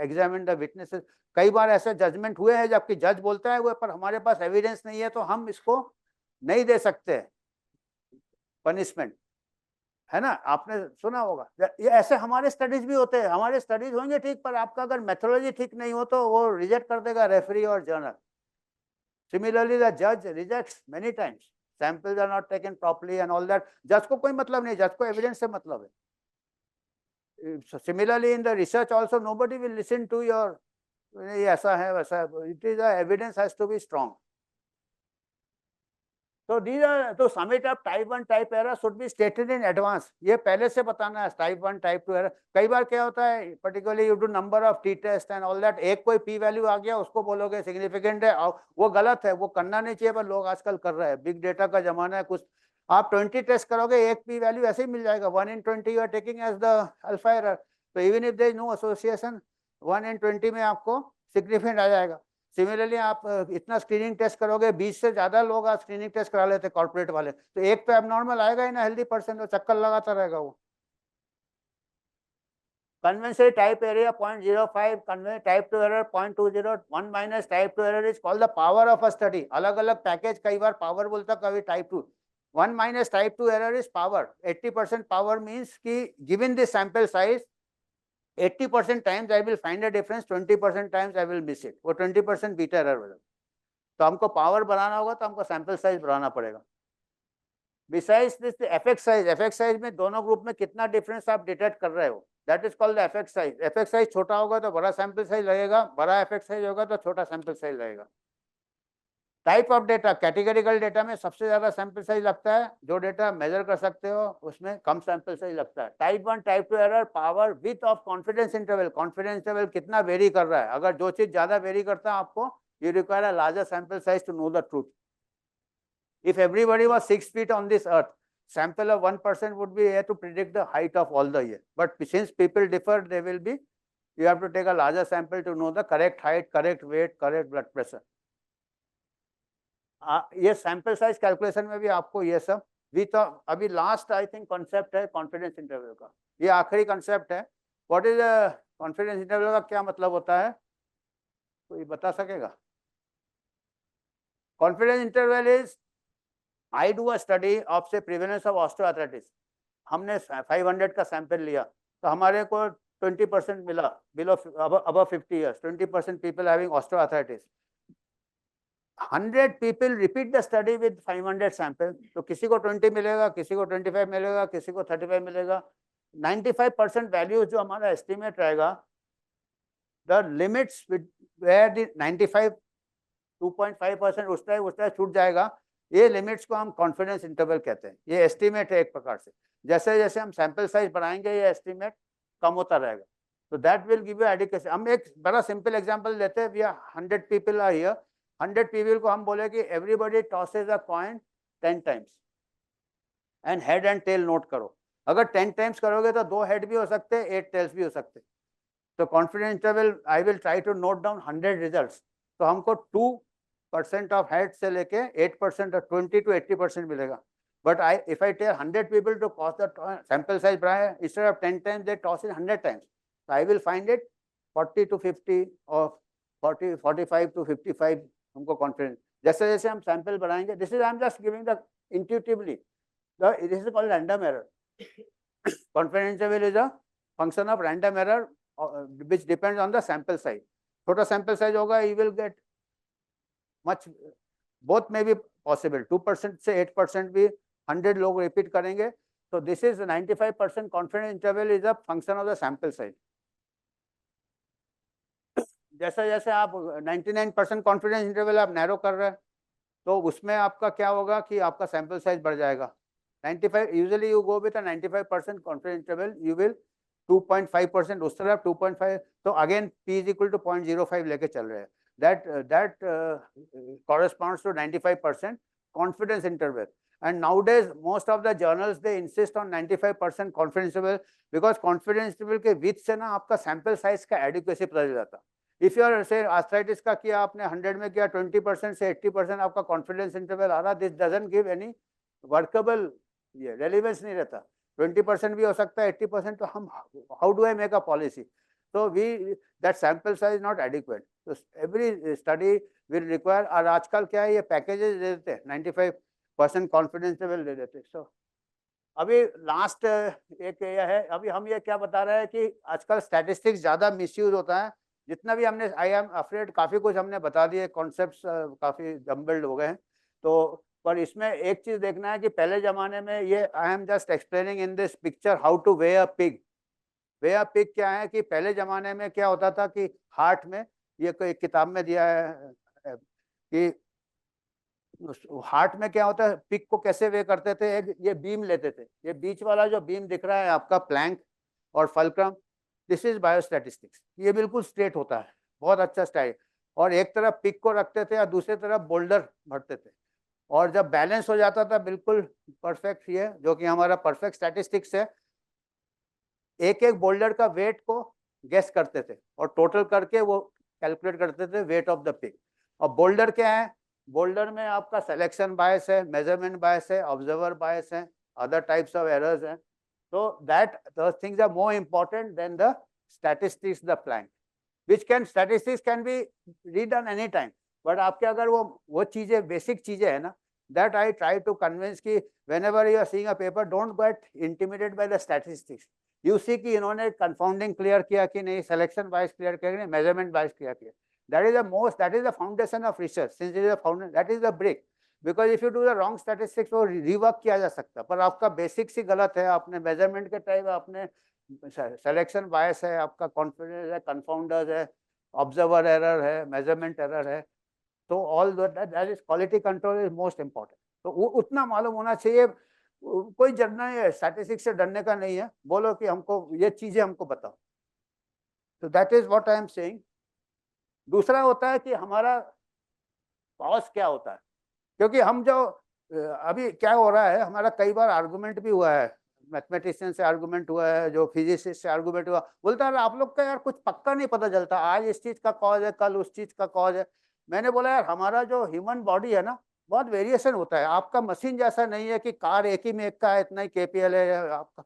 examined the witnesses. कई बार ऐसे जजमेंट हुए हैं जबकि जज बोलता है वो, पर हमारे पास एविडेंस नहीं है तो हम इसको नहीं दे सकते पनिशमेंट, है ना. आपने सुना होगा ये ऐसे हमारे स्टडीज भी होते हैं. हमारे स्टडीज होंगे ठीक, पर आपका अगर मेथोडोलॉजी ठीक नहीं हो तो वो रिजेक्ट कर देगा रेफरी और जर्नल. सिमिलरली द जज rejects many times, samples are not taken properly and all that. जज को कोई मतलब नहीं, जज को एविडेंस से मतलब है. Similarly in the research also nobody will listen to your ये ऐसा है वैसा है. It is a evidence has to be strong. So these are तो summit of type 1 type error should be stated in advance. ये पहले से बताना है type 1 type 2 error. कई बार क्या होता है, particularly you do number of t test and all that, एक कोई p value आ गया उसको बोलोगे significant है, वो गलत है, वो करना नहीं चाहिए, पर लोग आजकल कर रहे हैं, बिग डेटा का जमाना है. कुछ आप 20 टेस्ट करोगे, एक p value ऐसे ही मिल जाएगा, 1 in 20 you are taking as the alpha error. So even if there is no association, 1 in 20 में आपको significant आ जाएगा. सिमिलरली आप इतना स्क्रीनिंग टेस्ट करोगे, 20 से ज्यादा लोग आज स्क्रीनिंग टेस्ट करा लेते कॉर्पोरेट वाले, तो एक पे एबनॉर्मल आएगा ही ना, हेल्दी पर्सन, तो चक्कर लगाता रहेगा वो. Conventional type area 0.05, conventional type 2 error 0.20, 1 minus type 2 error is called the power of a study. अलग अलग पैकेज, कई बार पावर बोलता, कभी type 2. 1 minus type 2 error is power. 80% power means कि given this sample size 80% times I will find a difference, 20% times I will miss it. वो 20% बीटा एरर हो जाएगा. तो हमको पावर बढ़ाना होगा तो हमको सैंपल साइज बढ़ाना पड़ेगा. Besides this, the effect size में दोनों ग्रुप में कितना डिफरेंस आप डिटेक्ट कर रहे हो, that is called the effect size. Effect size छोटा होगा तो बड़ा सैंपल साइज लगेगा, बड़ा इफेक्ट साइज होगा तो छोटा सैंपल साइज लगेगा. Type of data, categorical data में सबसे ज्यादा सैंपल साइज लगता है. जो डेटा मेजर कर सकते हो उसमें कम सैंपल साइज लगता है. Type 1 type 2 error, power, width of confidence interval. Confidence interval कितना वेरी कर रहा है, अगर जो चीज ज्यादा वेरी करता है आपको, you require a larger sample size to know the truth. If everybody was 6 feet on this earth, sample of 1% would be able to predict the height of all the year. But since people differ, they will be, you have to take a larger sample to know the correct height, correct weight, correct blood pressure. ये सैंपल साइज कैलकुलेशन में भी आपको ये सब भी, तो अभी लास्ट आई थिंक कॉन्सेप्ट है कॉन्फिडेंस इंटरवल का, ये आखिरी कॉन्सेप्ट है. व्हाट इज कॉन्फिडेंस इंटरवल का क्या मतलब होता है, कोई बता सकेगा? Confidence interval is, I do a study of से प्रिवेलेंस ऑफ ऑस्टियोआर्थराइटिस. हमने 500 का सैंपल लिया तो हमारे को 20% मिला below above 50 years, 20% people having osteoarthritis. 100 people repeat the study with 500 samples, तो किसी को 20 मिलेगा, किसी को 25 मिलेगा, किसी को 35 मिलेगा. 95% वैल्यू जो हमारा एस्टिमेट रहेगा, the limits where the 95 2.5% उठता है छूट जाएगा, ये लिमिट्स को हम कॉन्फिडेंस इंटरवल कहते हैं. ये एस्टिमेट है एक प्रकार से. जैसे जैसे हम सैंपल साइज बढ़ाएंगे ये एस्टिमेट कम होता रहेगा. तो that will give you adequacy. हम एक बड़ा सिंपल एग्जांपल लेते हैं. We are 100 people are here. 100 people को हम बोले कि everybody tosses a coin 10 times and head and tail note करो. अगर 10 times करोगे तो 2 हेड भी हो सकते हैं, 8 टेल्स भी हो सकते हैं. तो confidence interval I will try to note down 100 results. तो हमको 2% ऑफ हेड से लेके 8% और 20 to 80% मिलेगा. But if I tell 100 people to cause the sample size बढ़ाए, instead of 10 times they toss it 100 times. So I will find it 40 to 50 or 45 to 55 हमको कॉन्फिडेंस. जैसे जैसे हम सैंपल बढ़ाएंगे, this is I am just giving the intuitively, this is called random error. Confidence interval is a function of random error which depends on the sample size. छोटा सैंपल साइज होगा, you will get much, both में भी पॉसिबल. 2% से 8% भी 100 लोग रिपीट करेंगे. तो this is 95% confidence interval is a function of the sample size. जैसे जैसे आप 99% कॉन्फिडेंस इंटरवल आप नैरो कर रहे हैं, तो उसमें आपका क्या होगा कि आपका सैंपल साइज बढ़ जाएगा. 95 usually you go with 95% confidence interval, you will 2.5% उस तरफ 2.5. तो again p is equal to 0.05 लेके चल रहे हैं. That corresponds to 95% confidence interval. And nowadays most of the journals they insist on 95% confidence interval, because confidence interval के विथ से ना आपका सैंपल साइज का एडिक्वेसी पता चल जाता. इफ यू आर से आर्थराइटिस का किया आपने 100 में किया, 20% से 80% आपका कॉन्फिडेंस इंटरवल आ रहा, this doesn't give any workable, ये रेलेवेंस नहीं रहता. 20% भी हो सकता है, 80%. तो हम how do I make a policy? तो we that sample size not adequate. तो एवरी स्टडी विल रिक्वायर. और आजकल क्या है, ये पैकेजेस दे देते हैं, 95% कॉन्फिडेंस लेवल दे देते हैं. सो अभी लास्ट एक ये है, अभी हम ये क्या बता रहे हैं कि आजकल स्टैटिस्टिक्स ज़्यादा मिसयूज होता है. जितना भी हमने, आई एम अफ्रेड काफ़ी कुछ हमने बता दिए, कॉन्सेप्ट्स काफ़ी जम्बल्ड हो गए हैं. तो पर इसमें एक चीज़ देखना है कि पहले ज़माने में ये, I am just explaining in this picture how two way a pig. Way a pig क्या है कि पहले ज़माने में क्या होता था कि हार्ट में, ये कोई किताब में दिया है कि हार्ट में क्या होता है, पिक को कैसे वे करते थे, एक ये बीम लेते थे, ये बीच वाला जो बीम दिख रहा है आपका प्लैंक और फल्क्रम, दिस इज बायोस्टैटिस्टिक्स। ये बिल्कुल स्ट्रेट होता है, बहुत अच्छा स्टाइल। और एक तरफ पिक को रखते थे और दूसरी तरफ बोल्डर भरते थे, और जब बैलेंस हो जाता था बिल्कुल परफेक्ट, ये जो कि हमारा परफेक्ट स्टैटिस्टिक्स है, एक एक बोल्डर का वेट को गेस करते थे और टोटल करके वो कैलकुलेट करते थे वेट ऑफ द पिक। और बोल्डर क्या है, बोल्डर में आपका सिलेक्शन बायस है, मेजरमेंट बायस है, ऑब्जर्वर बायस है, अदर टाइप्स ऑफ एरर्स हैं। So that those things are more important than the statistics, the plank, which can statistics can be redone anytime. But आपके अगर वो चीजें बेसिक चीजें है ना, that I try to convince कि whenever you are seeing a paper, don't get intimidated by the statistics. You see कि इन्होंने confounding clear किया कि नहीं, selection bias clear किया कि नहीं, measurement bias clear किया. That is the most, that is the foundation of research. Since it is a foundation, that is the brick. Because if you do the wrong statistics वो रिवर्क किया जा सकता है, पर आपका बेसिक्स ही गलत है, आपने मेजरमेंट के टाइम आपने सिलेक्शन बायस है, आपका कॉन्फिडेंस है, कंफाउंडर्स है, ऑब्जर्वर एरर है, मेजरमेंट एरर है, तो all that is quality control is most important. तो वो उतना मालूम होना चाहिए, कोई डरना है स्टैटिस्टिक्स से, डरने का नहीं है, बोलो कि हमको ये चीजें हमको बताओ। तो that is what I am saying. दूसरा होता है कि हमारा कॉज क्या होता है, क्योंकि हम जो अभी क्या हो रहा है, हमारा कई बार आर्गुमेंट भी हुआ है, मैथमेटिशियन से आर्गुमेंट हुआ है, जो फिजिसिस्ट से आर्गुमेंट हुआ, बोलता है आप लोग का यार कुछ पक्का नहीं पता चलता, आज इस चीज का कॉज है, कल उस चीज का कॉज है। मैंने बोला यार हमारा जो ह्यूमन बॉडी है ना, बहुत वेरिएशन होता है, आपका मशीन जैसा नहीं है कि कार एक ही मेक का है, इतना ही KPL है आपका,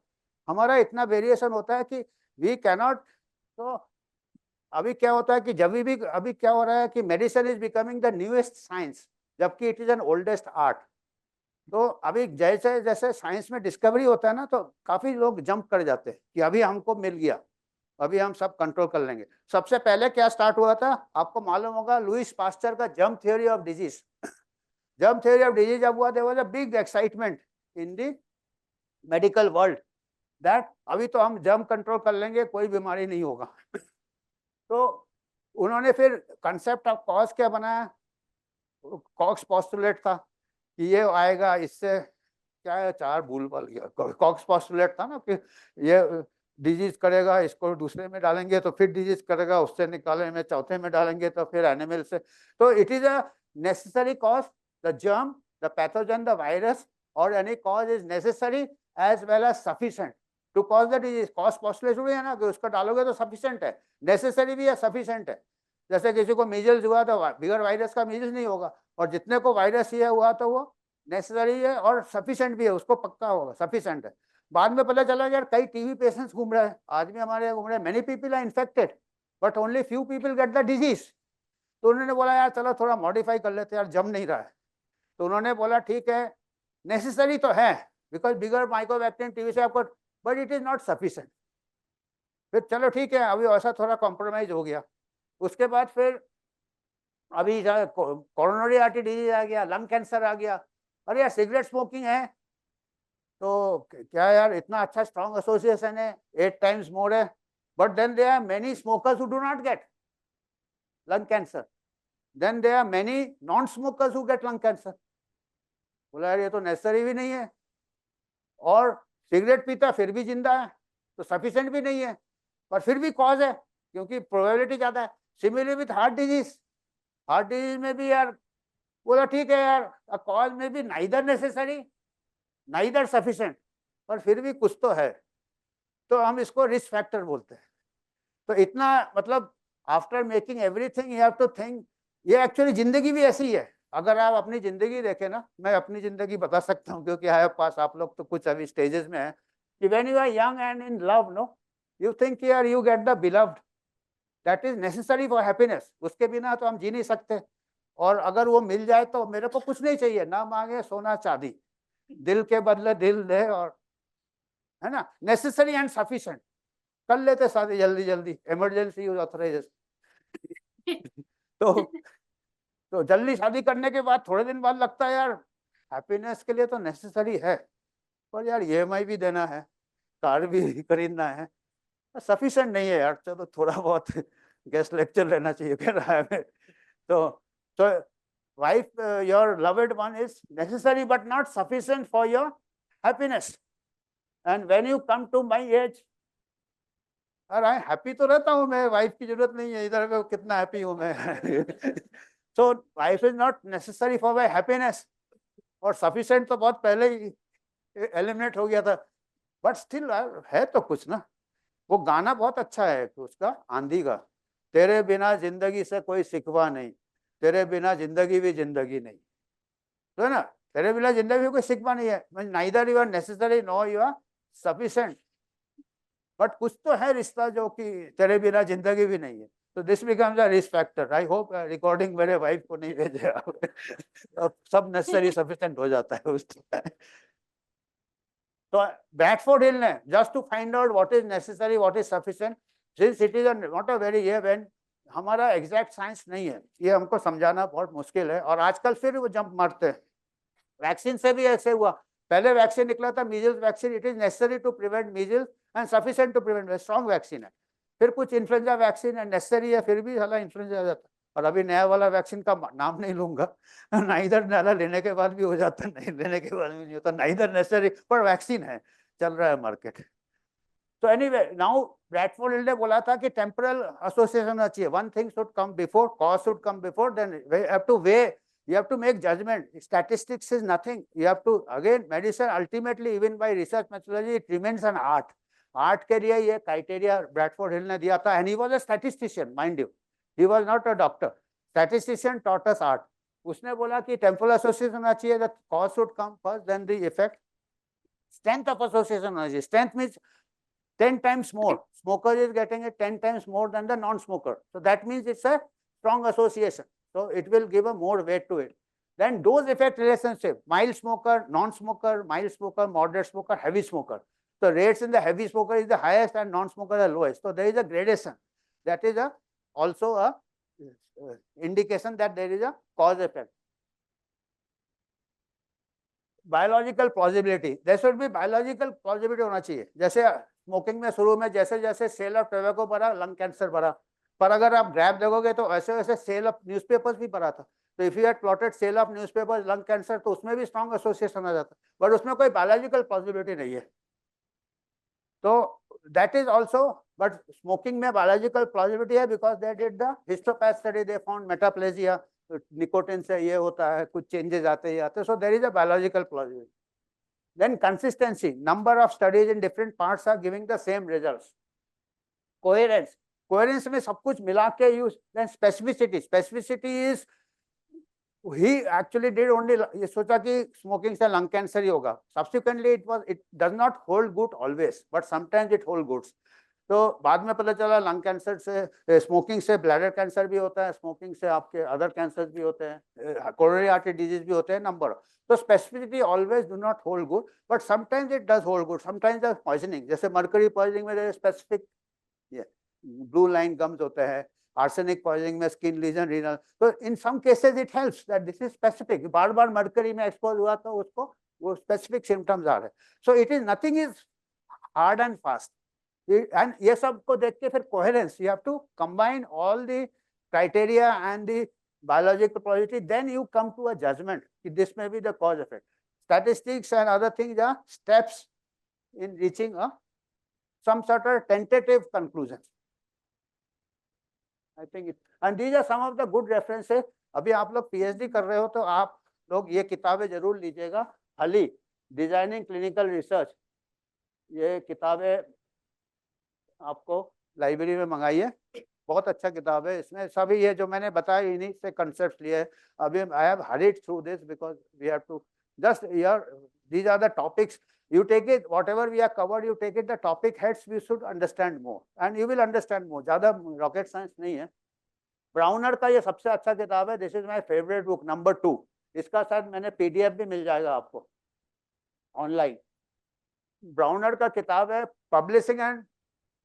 हमारा इतना वेरिएशन होता है कि वी कैनॉट। तो अभी क्या होता है कि जब भी अभी क्या हो रहा है कि medicine is becoming the newest science, जबकि it is an oldest art. तो अभी जैसे जैसे साइंस में डिस्कवरी होता है ना, तो काफी लोग जंप कर जाते हैं कि अभी हमको मिल गया, अभी हम सब कंट्रोल कर लेंगे। सबसे पहले क्या स्टार्ट हुआ था, आपको मालूम होगा, लुईस पास्चर का germ theory of disease. Germ theory of disease जब हुआ, there was a big excitement in the medical world that अभी तो हम जर्म कंट्रोल कर लेंगे, कोई बीमारी नहीं होगा। तो उन्होंने फिर कंसेप्ट ऑफ कॉज क्या बनाया, कॉक्स पोस्टुलेट था कि ये आएगा, इससे क्या है, चार भूल भाल गया, कॉक्स पोस्टुलेट था ना कि ये डिजीज करेगा, इसको दूसरे में डालेंगे तो फिर डिजीज करेगा, उससे निकाले में चौथे में डालेंगे तो फिर एनिमल से। तो it is a necessary cause, the germ, the pathogen, the virus और any cause is necessary as well as sufficient to cause the disease. Cause postulate है ना कि उसको डालोगे तो सफिशिएंट है, नेसेसरी भी है, सफिशिएंट है। जैसे किसी को मीजल्स हुआ तो बिगर वायरस का मीजल्स नहीं होगा, और जितने को वायरस ये हुआ तो वो नेसेसरी है और सफिशिएंट भी है, उसको पक्का होगा, सफिशिएंट है। बाद में पता चला यार कई टीबी पेशेंट्स घूम रहे हैं, आज भी हमारे घूम रहे हैं, many people are infected but only few people get the disease. तो उन्होंने बोला यार चलो थोड़ा मॉडिफाई कर लेते, यार जम नहीं रहा है। तो उन्होंने बोला ठीक है, नेसेसरी तो है बिकॉज बिगर माइक्रोबैक्टीरियम टीबी से आपको, but it is not sufficient. फिर चलो ठीक है, अभी ऐसा थोड़ा कॉम्प्रोमाइज हो गया। उसके बाद फिर अभी कोरोनरी आर्टरी डिजीज आ गया, लंग कैंसर आ गया। अरे यार सिगरेट स्मोकिंग है तो क्या यार, इतना अच्छा स्ट्रॉन्ग एसोसिएशन है, 8 times मोर है, but then there are many smokers who do not get lung cancer, then there are many non smokers who get lung cancer. बोला यार ये तो नेसेसरी भी नहीं है, और सिगरेट पीता फिर भी जिंदा है, तो सफिशिएंट भी नहीं है, पर फिर भी कॉज है क्योंकि प्रोबेबिलिटी ज्यादा है। Similarly with heart disease, heart disease में भी यार बोला ठीक है यार, कॉज में भी नाइदर नेसेसरी नाइदर सफिशिएंट, पर फिर भी कुछ तो है, तो हम इसको रिस्क फैक्टर बोलते हैं। तो इतना मतलब after making everything you have to think, ये एक्चुअली जिंदगी भी ऐसी है। अगर आप अपनी जिंदगी देखें ना, मैं अपनी जिंदगी बता सकता हूँ क्योंकि है पास, आप लोग तो कुछ अभी स्टेजेस में है कि when you are young and in love, no you think यार you get the beloved, that is necessary for happiness, उसके बिना तो हम जी नहीं सकते। और अगर वो मिल जाए तो मेरे को कुछ नहीं चाहिए, ना मांगे सोना चांदी, दिल के बदले दिल दे, और है ना, नेसेसरी एंड सफिशिएंट कर लेते शादी जल्दी जल्दी, इमरजेंसी यूज ऑथराइजेशन। तो जल्दी शादी करने के बाद थोड़े दिन बाद लगता है यार हैप्पीनेस के लिए तो नेसेसरी है, पर यार EMI भी देना है, कार भी खरीदना है, सफिशिएंट नहीं है यार, चलो थोड़ा बहुत गेस्ट लेक्चर लेना चाहिए कह रहा है। तो wife, your loved one is necessary but not sufficient for your happiness. And when you come to my age, अरे हैप्पी तो रहता हूँ मैं, वाइफ की जरूरत नहीं है, इधर में कितना हैप्पी हूँ मैं. So wife is not necessary for my happiness, और सफिशिएंट तो बहुत पहले ही एलिमिनेट हो गया था, बट स्टिल है तो कुछ ना. वो गाना बहुत अच्छा है उसका, आंधी का, तेरे बिना जिंदगी से कोई सिकवा नहीं, तेरे बिना जिंदगी भी जिंदगी नहीं, तो है ना, तेरे बिना जिंदगी में कोई सिकवा नहीं है, neither you are necessary nor you are sufficient, but कुछ तो है रिश्ता जो कि तेरे बिना जिंदगी भी नहीं है. तो this becomes a risk factor. I hope recording मेरे वाइफ को नहीं भेजे, अब सब नेसेसरी सफिशिएंट हो जाता है उस टाइम. तो ब्रैडफोर्ड हिल ने, just to find out what is necessary what is sufficient, since it is not a very ये व्हेन हमारा एग्जैक्ट साइंस नहीं है, ये हमको समझाना बहुत मुश्किल है. और आजकल फिर वो जंप मारते हैं. वैक्सीन से भी ऐसे हुआ, पहले वैक्सीन निकला था measles vaccine, it is necessary to prevent measles and sufficient to prevent, strong vaccine है. फिर कुछ इन्फ्लुएंजा वैक्सीन है, नेसेसरी है, फिर भी साला इन्फ्लुएंजा आ जाता. और अभी नया वाला वैक्सीन का नाम नहीं लूंगा, ना इधर नाला लेने के बाद भी हो जाता, नहीं लेने के बाद भी नहीं होता, ना इधर नेसेसरी, पर वैक्सीन है, चल रहा है मार्केट. तो एनीवे, नाउ ब्रैडफोर्ड हिल ने बोला था कि टेम्परल एसोसिएशन होना चाहिए, one thing should come before, cause should come before, then we have to weigh, you have to make judgment. Statistics is nothing. You have to, again, medicine ultimately, even by research methodology, it remains an art. Art के लिए ये criteria ब्रैडफोर्ड हिल ने दिया था, and he was a statistician, mind you. He was not a doctor. Statistician taught us art. उसने बोला कि temporal association होना चाहिए, the cause should come first, then the effect. Strength of association होना चाहिए. Strength means 10 times more. Smoker is getting it 10 times more than the non-smoker. So that means it's a strong association. So it will give a more weight to it. Then dose effect relationship, mild smoker, non-smoker, mild smoker, moderate smoker, heavy smoker. So rates in the heavy smoker is the highest and non-smoker the lowest. So there is a gradation. That is also a indication that there is a cause effect. Biological plausibility. There should be biological plausibility होना चाहिए. जैसे स्मोकिंग में शुरू में जैसे जैसे सेल ऑफ टोबैको बढ़ा, लंग कैंसर बढ़ा, पर अगर आप ग्राफ देखोगे तो ऐसे वैसे सेल ऑफ न्यूज़पेपर्स भी बढ़ा था. तो if you had plotted sale of newspapers lung cancer, तो उसमें भी स्ट्रॉन्ग एसोसिएशन आ जाता, बट उसमें कोई बायोलॉजिकल पॉसिबिलिटी नहीं है. तो that is also, but smoking में बायोलॉजिकल प्लॉसिबिलिटी है, because they did the histopath study, they found metaplasia, nicotine से ये होता है, कुछ चेंजेस आते ही आते. So there is a biological plausibility. Then consistency, number of studies in different parts are giving the same results. Coherence, coherence में सब कुछ मिला के use. Then specificity, specificity is he actually did only, ये सोचा कि स्मोकिंग से लंग कैंसर ही होगा. Subsequently it does not hold good always, but sometimes it hold goods. तो बाद में पता चला लंग कैंसर से, स्मोकिंग से ब्लैडर कैंसर भी होता है, स्मोकिंग से आपके अदर कैंसर भी होते हैं, कोरोनरी आर्टरी डिजीज भी होते हैं, नंबर. तो specificity always do not hold good, but sometimes it does hold good. Sometimes the poisoning, जैसे मर्करी पॉइजनिंग में स्पेसिफिक ब्लू लाइन गम्स होते हैं, आर्सेनिक पॉइजनिंग में स्किन लीजन, रीनल. तो in some cases it helps that this is specific. बार बार मर्करी में एक्सपोज हुआ तो उसको वो स्पेसिफिक सिम्टम्स आ रहे. So it is nothing is hard and fast. And ये सब को देख के फिर coherence, you have to combine all the criteria and the biological probability, then you come to a judgment. This may be the cause effect. Statistics and other things are steps in reaching some sort of tentative conclusion. I think it, and these are some of the good references. अभी आप लोग PhD कर रहे हो तो आप लोग ये किताबें जरूर लीजिएगा. हली, डिजाइनिंग क्लिनिकल रिसर्च, ये किताबें आपको लाइब्रेरी में मंगाइए, बहुत अच्छा किताब है. इसमें सभी ये जो मैंने बताया इन्हीं से कंसेप्ट लिए. अभी I have hurried through this because we have to just hear, these are the topics. You take it, whatever we have covered, you take it the topic heads, we should understand more and you will understand more. ज़्यादा रॉकेट साइंस नहीं है. ब्राउनर का ये सबसे अच्छा किताब है. This is my favourite book number 2. इसका शायद मैंने PDF भी मिल जाएगा आपको ऑनलाइन. ब्राउनर का किताब है publishing and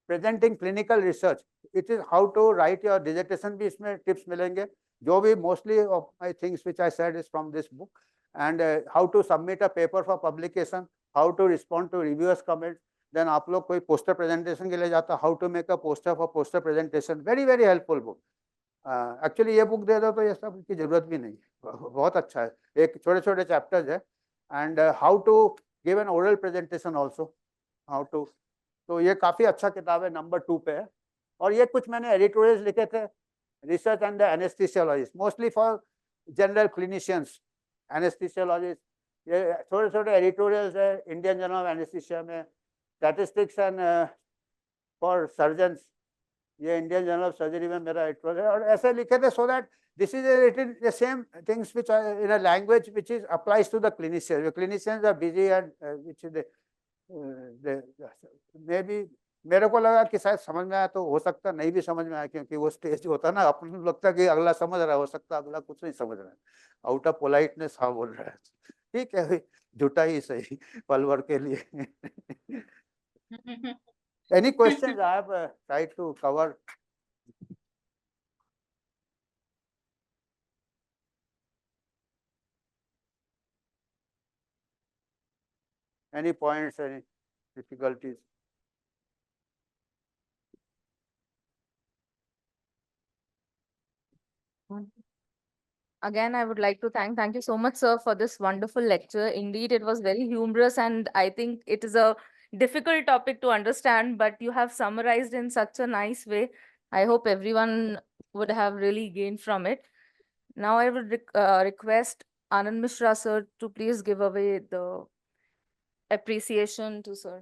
presenting clinical research. It is how to write your dissertation, भी इसमें टिप्स मिलेंगे. जो भी mostly of my things which I said is from this book. And how to submit a paper for publication, how to respond to reviewers comment. Then आप लोग कोई पोस्टर प्रेजेंटेशन के लिए जाता, how to make a poster for poster presentation. Very very helpful book. Actually ये बुक दे दो तो ये सब की जरूरत भी नहीं, बहुत अच्छा है, एक छोटे छोटे चैप्टर्स है, and how to give an oral presentation also, how to, तो ये काफी अच्छा किताब है, नंबर 2 पे है। और ये कुछ मैंने एडिटोरियल्स लिखे थे, research and the anaesthesiologist, mostly for general clinicians, anaesthesiologist, ये छोटे छोटे एडिटोरियल्स है इंडियन जर्नल ऑफ एनेस्थीसिया में, स्टैटिस्टिक्स एंड फॉर सर्जन्स, ये इंडियन जर्नल ऑफ सर्जरी में मेरा एडिटोरियल है, और ऐसे लिखे थे so that this is written the same things which are in a language which is applies to the clinicians. The clinicians are busy and which they maybe, मेरे को लगा कि शायद समझ में आया, तो हो सकता नहीं भी समझ में आया, क्योंकि वो स्टेज होता है ना, अपन को लगता है कि अगला समझ रहा है, हो सकता अगला कुछ नहीं समझ रहा है, आउट ऑफ पोलाइटनेस हाँ बोल रहा है, ठीक है भाई, झूठा ही सही पल भर के लिए। Any questions? I have tried to cover. Any points, any difficulties? Again, I would like to thank you so much, sir, for this wonderful lecture. Indeed, it was very humorous, and I think it is a difficult topic to understand, but you have summarized in such a nice way. I hope everyone would have really gained from it. Now, I would request Anand Mishra, sir, to please give away the appreciation to sir.